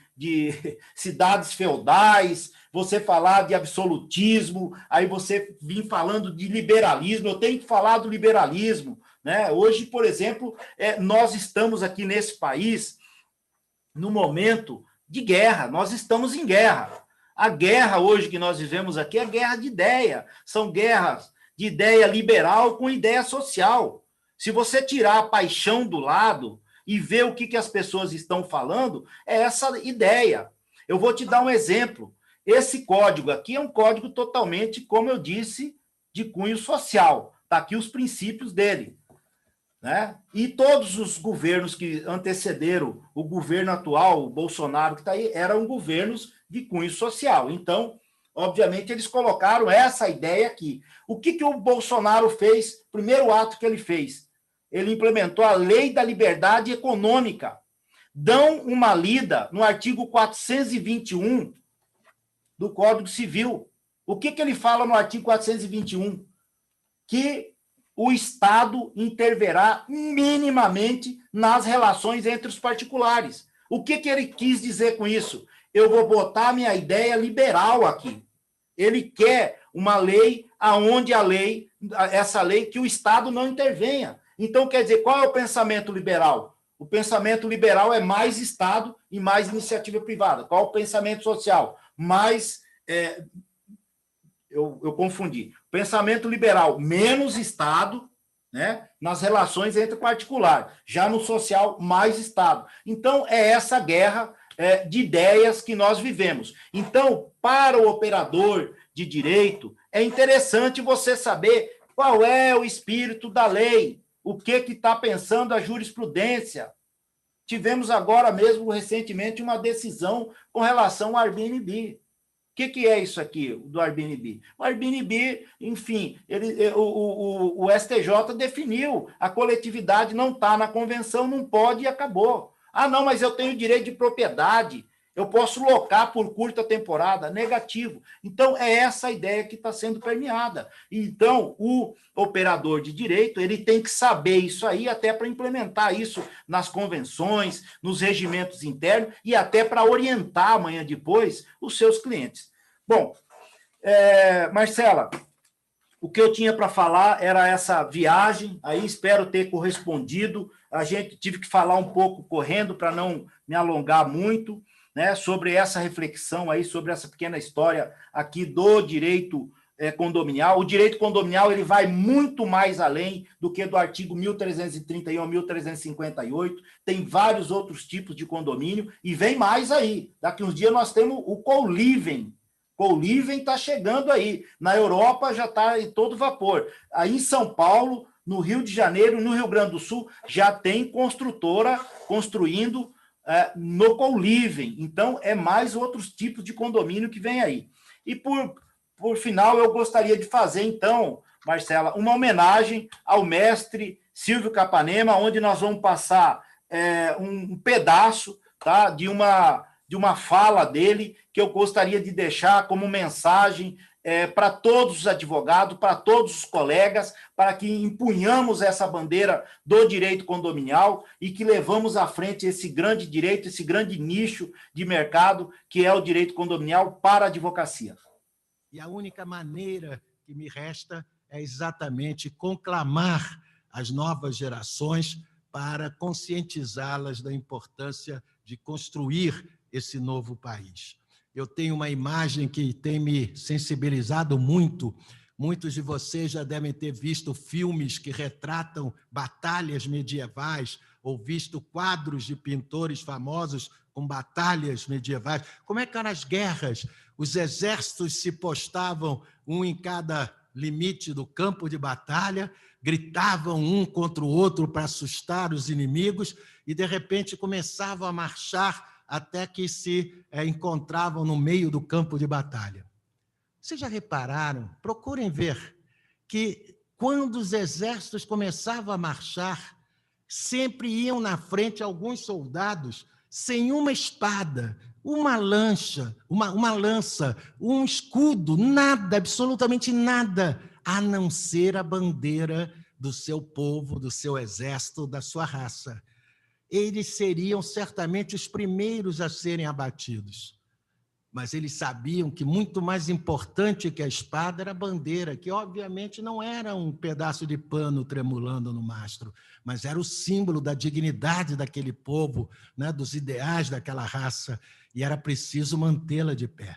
cidades feudais, você falar de absolutismo, aí você vir falando de liberalismo. Eu tenho que falar do liberalismo, né? Hoje, por exemplo, nós estamos aqui nesse país no momento de guerra, nós estamos em guerra. A guerra hoje que nós vivemos aqui é guerra de ideia. São guerras de ideia liberal com ideia social. Se você tirar a paixão do lado e ver o que as pessoas estão falando, é essa ideia. Eu vou te dar um exemplo. Esse código aqui é um código totalmente, como eu disse, de cunho social. Está aqui os princípios dele, né? E todos os governos que antecederam o governo atual, o Bolsonaro que está aí, eram governos de cunho social. Então, obviamente, eles colocaram essa ideia aqui. O que o Bolsonaro fez? Primeiro ato que ele fez, ele implementou a Lei da Liberdade Econômica. Dão uma lida no artigo 421 do Código Civil. O que ele fala no artigo 421? Que o Estado interverá minimamente nas relações entre os particulares. O que ele quis dizer com isso? Eu vou botar minha ideia liberal aqui. Ele quer uma lei aonde essa lei que o Estado não intervenha. Então, quer dizer, qual é o pensamento liberal? O pensamento liberal é mais Estado e mais iniciativa privada. Qual é o pensamento social? Mais... eu confundi. Pensamento liberal, menos Estado, né, nas relações entre particular. Já no social, mais Estado. Então, é essa guerra de ideias que nós vivemos. Então, para o operador de direito, é interessante você saber qual é o espírito da lei, o que está pensando a jurisprudência. Tivemos agora mesmo, recentemente, uma decisão com relação ao Airbnb. O que é isso aqui do Airbnb? O Airbnb, enfim, o STJ definiu, a coletividade não está na convenção, não pode e acabou. Ah, não, mas eu tenho direito de propriedade, eu posso locar por curta temporada. Negativo. Então, é essa a ideia que está sendo permeada. Então, o operador de direito, ele tem que saber isso aí, até para implementar isso nas convenções, nos regimentos internos, e até para orientar amanhã depois os seus clientes. Bom, Marcela, o que eu tinha para falar era essa viagem, aí espero ter correspondido. A gente tive que falar um pouco correndo para não me alongar muito, né, sobre essa reflexão aí, sobre essa pequena história aqui do direito condominial. O direito condominial ele vai muito mais além do que do artigo 1331 ao 1358, tem vários outros tipos de condomínio, e vem mais aí. Daqui uns dias nós temos o co-living. Co-living está chegando aí. Na Europa já está em todo vapor. Aí em São Paulo, no Rio de Janeiro, no Rio Grande do Sul, já tem construtora construindo no co-living. Então, é mais outros tipos de condomínio que vem aí. E, por final, eu gostaria de fazer, então, Marcela, uma homenagem ao mestre Silvio Capanema, onde nós vamos passar um pedaço, tá, de uma fala dele, que eu gostaria de deixar como mensagem para todos os advogados, para todos os colegas, para que empunhamos essa bandeira do direito condominial e que levamos à frente esse grande direito, esse grande nicho de mercado, que é o direito condominial para a advocacia. E a única maneira que me resta é exatamente conclamar as novas gerações para conscientizá-las da importância de construir esse novo país. Eu tenho uma imagem que tem me sensibilizado muito. Muitos de vocês já devem ter visto filmes que retratam batalhas medievais ou visto quadros de pintores famosos com batalhas medievais. Como é que eram as guerras? Os exércitos se postavam um em cada limite do campo de batalha, gritavam um contra o outro para assustar os inimigos e, de repente, começavam a marchar até que se encontravam no meio do campo de batalha. Vocês já repararam? Procurem ver que, quando os exércitos começavam a marchar, sempre iam na frente alguns soldados sem uma espada, uma lança, um escudo, nada, absolutamente nada, a não ser a bandeira do seu povo, do seu exército, da sua raça. Eles seriam certamente os primeiros a serem abatidos. Mas eles sabiam que muito mais importante que a espada era a bandeira, que obviamente não era um pedaço de pano tremulando no mastro, mas era o símbolo da dignidade daquele povo, né, dos ideais daquela raça, e era preciso mantê-la de pé.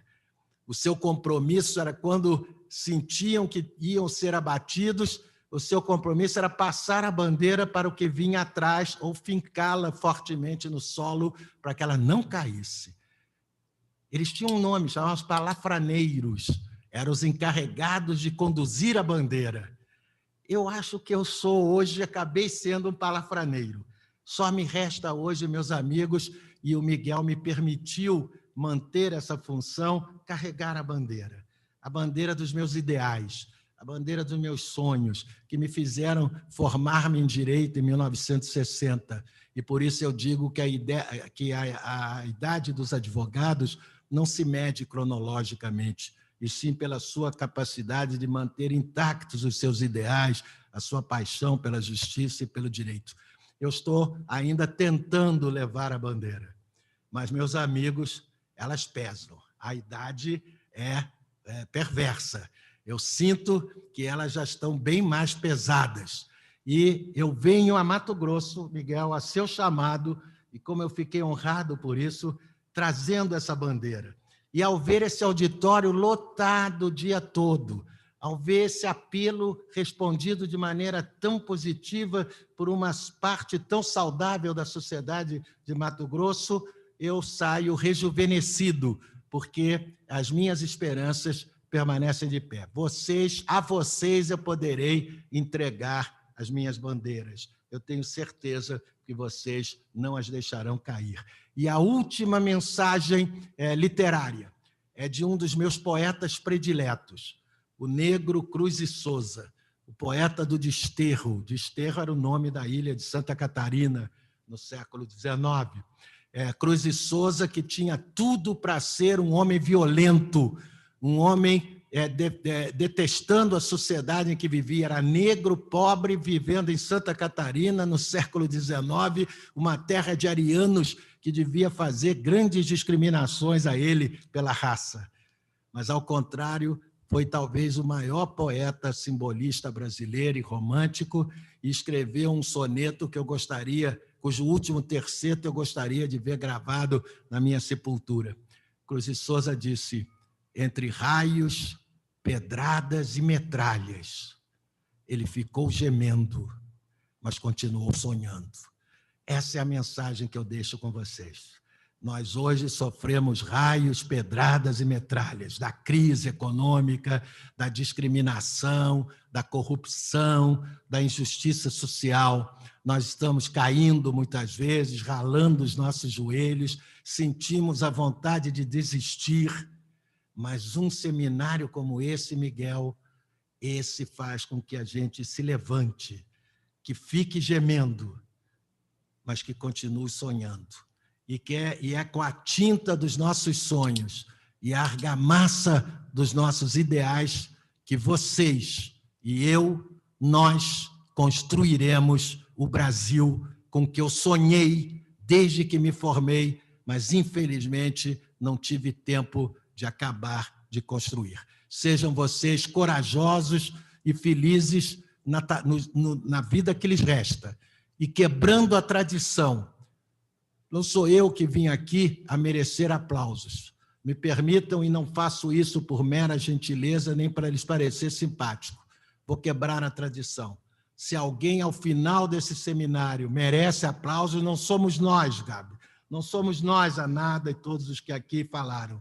O seu compromisso era, quando sentiam que iam ser abatidos, o seu compromisso era passar a bandeira para o que vinha atrás ou fincá-la fortemente no solo para que ela não caísse. Eles tinham um nome, chamavam os palafraneiros, eram os encarregados de conduzir a bandeira. Eu acho que eu sou hoje, acabei sendo um palafraneiro. Só me resta hoje, meus amigos, e o Miguel me permitiu manter essa função, carregar a bandeira dos meus ideais, a bandeira dos meus sonhos, que me fizeram formar-me em direito em 1960. E por isso eu digo que a idade dos advogados não se mede cronologicamente, e sim pela sua capacidade de manter intactos os seus ideais, a sua paixão pela justiça e pelo direito. Eu estou ainda tentando levar a bandeira, mas, meus amigos, elas pesam. A idade é perversa. Eu sinto que elas já estão bem mais pesadas. E eu venho a Mato Grosso, Miguel, a seu chamado, e como eu fiquei honrado por isso, trazendo essa bandeira. E ao ver esse auditório lotado o dia todo, ao ver esse apelo respondido de maneira tão positiva por uma parte tão saudável da sociedade de Mato Grosso, eu saio rejuvenescido, porque as minhas esperanças permanecem de pé. A vocês eu poderei entregar as minhas bandeiras. Eu tenho certeza que vocês não as deixarão cair. E a última mensagem literária é de um dos meus poetas prediletos, o negro Cruz e Souza, o poeta do Desterro. Desterro era o nome da ilha de Santa Catarina, no século XIX. Cruz e Souza, que tinha tudo para ser um homem violento, um homem detestando a sociedade em que vivia. Era negro, pobre, vivendo em Santa Catarina, no século XIX, uma terra de arianos que devia fazer grandes discriminações a ele pela raça. Mas, ao contrário, foi talvez o maior poeta simbolista brasileiro e romântico, e escreveu um soneto que eu gostaria, cujo último terceto eu gostaria de ver gravado na minha sepultura. Cruz e Souza disse: entre raios, pedradas e metralhas, ele ficou gemendo, mas continuou sonhando. Essa é a mensagem que eu deixo com vocês. Nós hoje sofremos raios, pedradas e metralhas da crise econômica, da discriminação, da corrupção, da injustiça social. Nós estamos caindo muitas vezes, ralando os nossos joelhos, sentimos a vontade de desistir, mas um seminário como esse, Miguel, esse faz com que a gente se levante, que fique gemendo, mas que continue sonhando. E é com a tinta dos nossos sonhos e a argamassa dos nossos ideais que vocês e nós construiremos o Brasil com que eu sonhei desde que me formei, mas, infelizmente, não tive tempo de acabar de construir. Sejam vocês corajosos e felizes na vida que lhes resta, e quebrando a tradição. Não sou eu que vim aqui a merecer aplausos. Me permitam, e não faço isso por mera gentileza, nem para lhes parecer simpático. Vou quebrar a tradição. Se alguém, ao final desse seminário, merece aplausos, não somos nós, Gabi. Não somos nós, a Nada e todos os que aqui falaram.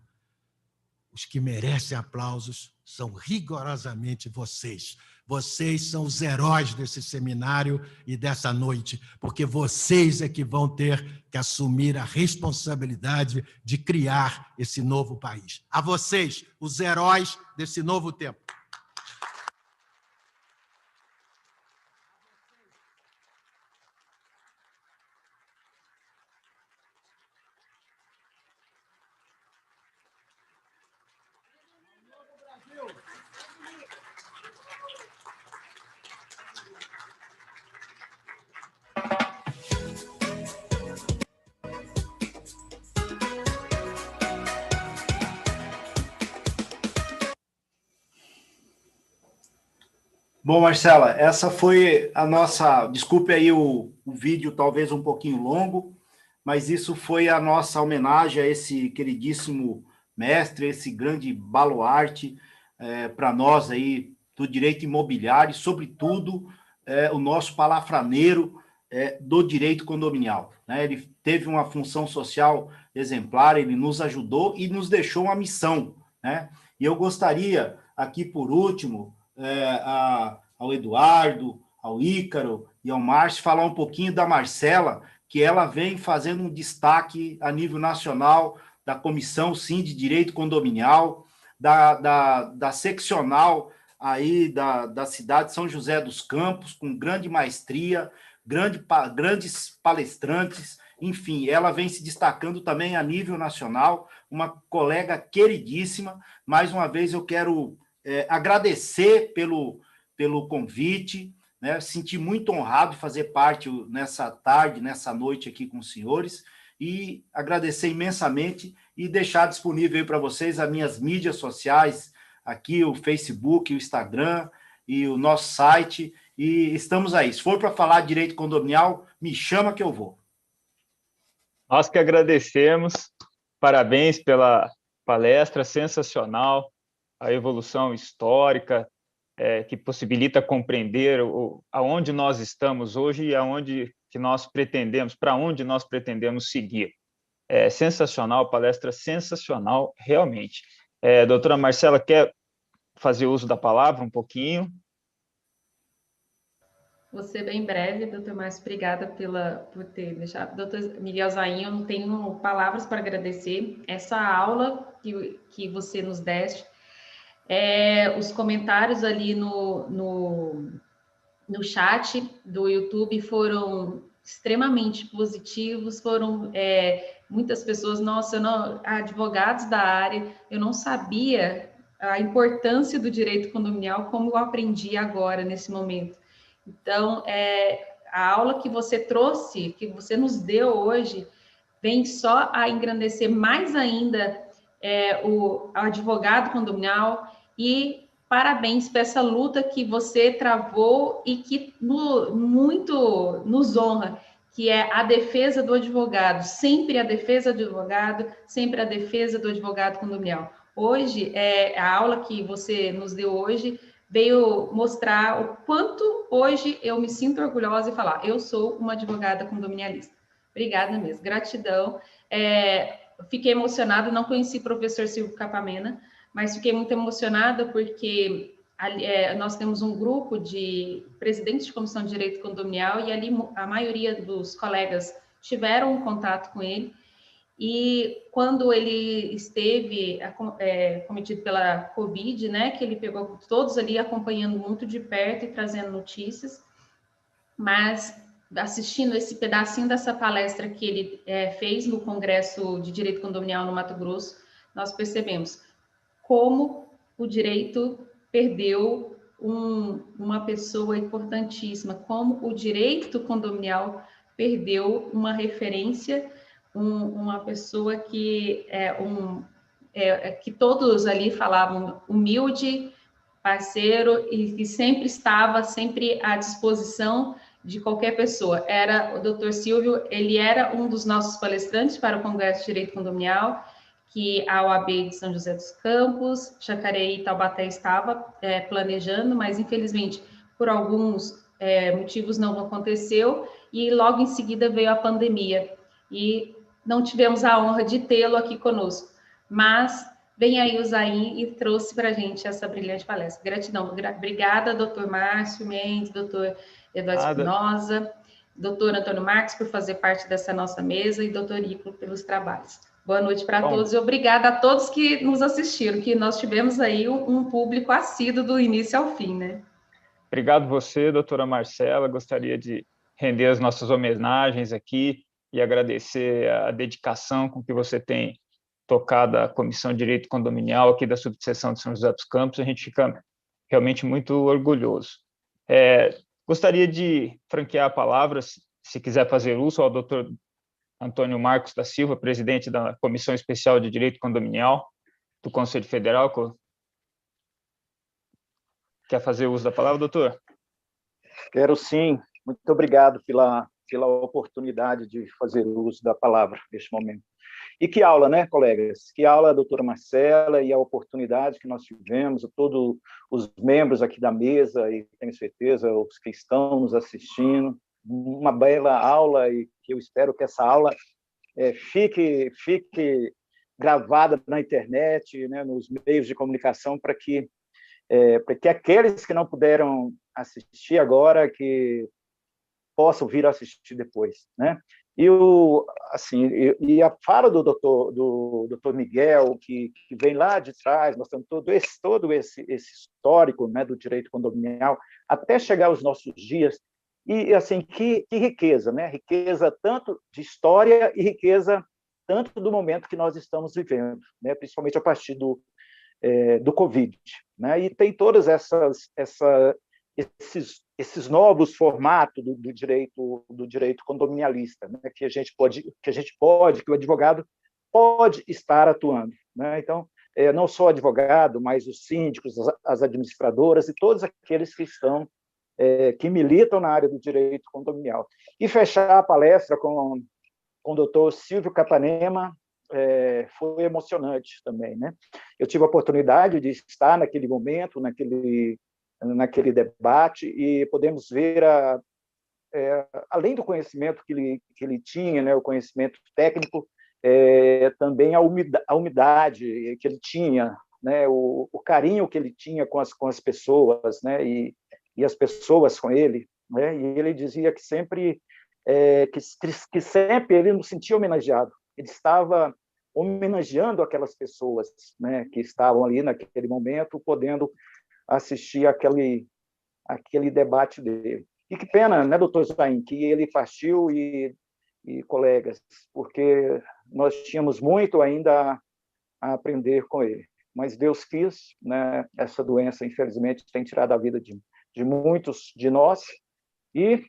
Os que merecem aplausos são rigorosamente vocês. Vocês são os heróis desse seminário e dessa noite, porque vocês é que vão ter que assumir a responsabilidade de criar esse novo país. A vocês, os heróis desse novo tempo. Bom, Marcela, essa foi a nossa... Desculpe aí o vídeo talvez um pouquinho longo, mas isso foi a nossa homenagem a esse queridíssimo mestre, esse grande baluarte para nós aí do direito imobiliário e, sobretudo, o nosso palafraneiro do direito condominial. Né? Ele teve uma função social exemplar, ele nos ajudou e nos deixou uma missão. Né? E eu gostaria, aqui por último, ao Eduardo, ao Ícaro e ao Márcio, falar um pouquinho da Marcela, que ela vem fazendo um destaque a nível nacional da Comissão, sim, de Direito Condominial, da seccional aí da cidade de São José dos Campos, com grande maestria, grandes palestrantes, enfim, ela vem se destacando também a nível nacional, uma colega queridíssima. Mais uma vez eu quero agradecer pelo convite, né? Senti muito honrado de fazer parte nessa tarde, nessa noite aqui com os senhores, e agradecer imensamente e deixar disponível para vocês as minhas mídias sociais, aqui o Facebook, o Instagram e o nosso site, e estamos aí. Se for para falar de direito condominial, me chama que eu vou. Nós que agradecemos, parabéns pela palestra sensacional, a evolução histórica, que possibilita compreender aonde nós estamos hoje e aonde que nós pretendemos, para onde nós pretendemos seguir. É sensacional, palestra sensacional, realmente. Doutora Marcela, quer fazer uso da palavra um pouquinho? Vou ser bem breve, doutor Márcio, obrigada por ter deixado. Doutor Miguel Zain, eu não tenho palavras para agradecer essa aula que você nos deste. Os comentários ali no chat do YouTube foram extremamente positivos, foram muitas pessoas, nossa, advogados da área, eu não sabia a importância do direito condominial como eu aprendi agora, nesse momento. Então, a aula que você trouxe, que você nos deu hoje, vem só a engrandecer mais ainda o advogado condominial, e parabéns por essa luta que você travou e que muito nos honra, que é a defesa do advogado, sempre a defesa do advogado, sempre a defesa do advogado condominial. Hoje, a aula que você nos deu hoje veio mostrar o quanto hoje eu me sinto orgulhosa e falar, eu sou uma advogada condominialista. Obrigada mesmo, gratidão. Fiquei emocionada, não conheci o professor Silvio Capamena, mas fiquei muito emocionada porque nós temos um grupo de presidentes de comissão de direito condominial e ali a maioria dos colegas tiveram um contato com ele. E quando ele esteve cometido pela Covid, né, que ele pegou todos ali acompanhando muito de perto e trazendo notícias, mas assistindo esse pedacinho dessa palestra que ele fez no Congresso de Direito Condominial no Mato Grosso, nós percebemos como o direito perdeu uma pessoa importantíssima, como o direito condominial perdeu uma referência, uma pessoa que que todos ali falavam humilde, parceiro, e que sempre estava à disposição de qualquer pessoa. Era o doutor Silvio, ele era um dos nossos palestrantes para o Congresso de Direito Condominial, que a OAB de São José dos Campos, Jacareí e Taubaté estava planejando, mas infelizmente por alguns motivos não aconteceu, e logo em seguida veio a pandemia, e não tivemos a honra de tê-lo aqui conosco, mas vem aí o Zain e trouxe para a gente essa brilhante palestra. Gratidão. Obrigada, doutor Márcio Mendes, doutor Eduardo Espinosa, doutor Antônio Marques por fazer parte dessa nossa mesa e doutor Ico pelos trabalhos. Boa noite para todos e obrigada a todos que nos assistiram, que nós tivemos aí um público assíduo do início ao fim, né? Obrigado você, doutora Marcela. Gostaria de render as nossas homenagens aqui e agradecer a dedicação com que você tem tocado a Comissão de Direito Condominial aqui da Subseção de São José dos Campos. A gente fica realmente muito orgulhoso. Gostaria de franquear a palavra, se quiser fazer uso, ao doutor Antônio Marcos da Silva, presidente da Comissão Especial de Direito Condominial do Conselho Federal. Quer fazer uso da palavra, doutor? Quero sim. Muito obrigado pela oportunidade de fazer uso da palavra neste momento. E que aula, né, colegas? Que aula, doutora Marcela, e a oportunidade que nós tivemos, todos os membros aqui da mesa, e tenho certeza os que estão nos assistindo, uma bela aula, e que eu espero que essa aula fique gravada na internet, né, nos meios de comunicação, para que aqueles que não puderam assistir agora, que possam vir a assistir depois, né? E a fala do doutor Miguel, que vem lá de trás, nós temos todo esse histórico, né, do direito condominial, até chegar aos nossos dias, e assim, que riqueza, né? Riqueza tanto de história e riqueza tanto do momento que nós estamos vivendo, né? Principalmente a partir do Covid, né? E tem todas esses novos formatos do direito condominialista, né? que o advogado pode estar atuando, né? Então, não só o advogado, mas os síndicos, as administradoras e todos aqueles que estão que militam na área do direito condominial. E fechar a palestra com o doutor Silvio Capanema foi emocionante também, né? Eu tive a oportunidade de estar naquele momento, naquele debate, e podemos ver, além do conhecimento que ele tinha, né, o conhecimento técnico, também a umidade que ele tinha, né, o carinho que ele tinha com as pessoas, né, e as pessoas com ele, né, e ele dizia que sempre ele não se sentia homenageado, ele estava homenageando aquelas pessoas, né, que estavam ali naquele momento, podendo assistir aquele debate dele. E que pena, né, doutor Zain, que ele partiu e colegas, porque nós tínhamos muito ainda a aprender com ele. Mas Deus quis, né, essa doença, infelizmente, tem tirado a vida de muitos de nós, e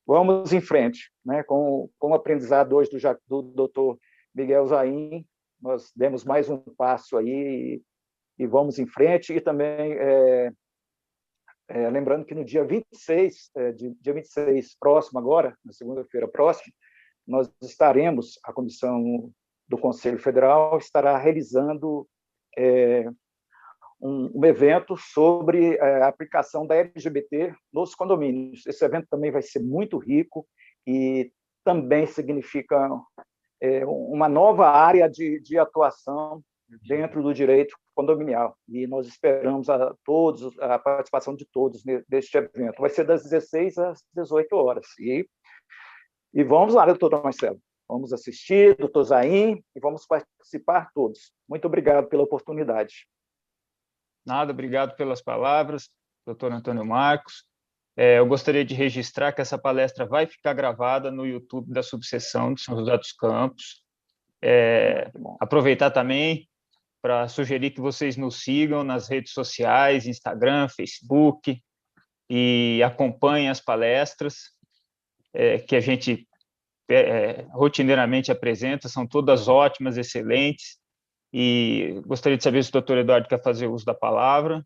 vamos em frente, né, com o aprendizado hoje do doutor Miguel Zain, nós demos mais um passo aí e vamos em frente, e também lembrando que no dia 26, próximo agora, na segunda-feira próxima, nós estaremos, a comissão do Conselho Federal estará realizando um evento sobre a aplicação da LGBT nos condomínios. Esse evento também vai ser muito rico e também significa uma nova área de atuação dentro do direito condominial. E nós esperamos a participação de todos neste evento. Vai ser das 16 às 18 horas. E vamos lá, doutor Marcelo. Vamos assistir, doutor Zain, e vamos participar todos. Muito obrigado pela oportunidade. Nada, obrigado pelas palavras, doutor Antônio Marcos. Eu gostaria de registrar que essa palestra vai ficar gravada no YouTube da subseção de São José dos Campos. Aproveitar também para sugerir que vocês nos sigam nas redes sociais, Instagram, Facebook, e acompanhem as palestras que a gente rotineiramente apresenta, são todas ótimas, excelentes, e gostaria de saber se o doutor Eduardo quer fazer uso da palavra.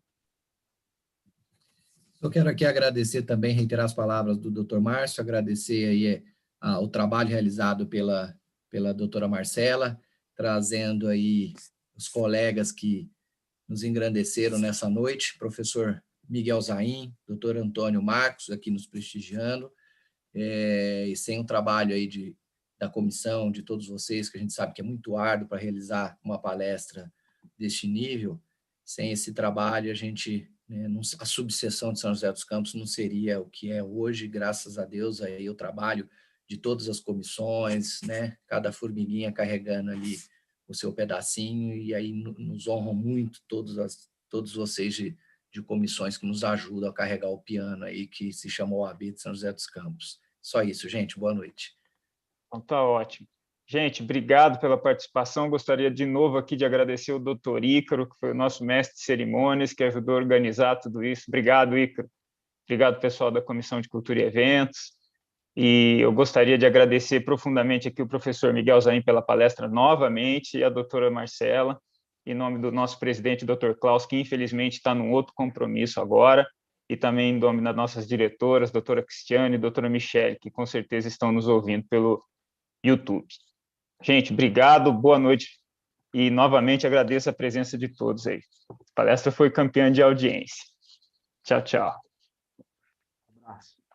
Eu quero aqui agradecer também, reiterar as palavras do doutor Márcio, agradecer aí o trabalho realizado pela doutora Marcela, trazendo aí os colegas que nos engrandeceram nessa noite, professor Miguel Zain, doutor Antônio Marcos, aqui nos prestigiando, e sem o trabalho aí da comissão, de todos vocês, que a gente sabe que é muito árduo para realizar uma palestra deste nível, sem esse trabalho a subseção de São José dos Campos não seria o que é hoje, graças a Deus, aí o trabalho de todas as comissões, né, cada formiguinha carregando ali o seu pedacinho, e aí nos honram muito todos vocês de comissões que nos ajudam a carregar o piano aí, que se chama OAB de São José dos Campos. Só isso, gente. Boa noite. Então, tá ótimo. Gente, obrigado pela participação. Gostaria de novo aqui de agradecer o doutor Ícaro, que foi o nosso mestre de cerimônias, que ajudou a organizar tudo isso. Obrigado, Ícaro. Obrigado, pessoal da Comissão de Cultura e Eventos. E eu gostaria de agradecer profundamente aqui o professor Miguel Zain pela palestra novamente, e a doutora Marcela, em nome do nosso presidente, doutor Klaus, que infelizmente está num outro compromisso agora, e também em nome das nossas diretoras, doutora Cristiane e doutora Michele, que com certeza estão nos ouvindo pelo YouTube. Gente, obrigado, boa noite, e novamente agradeço a presença de todos aí. A palestra foi campeã de audiência. Tchau, tchau. Um abraço.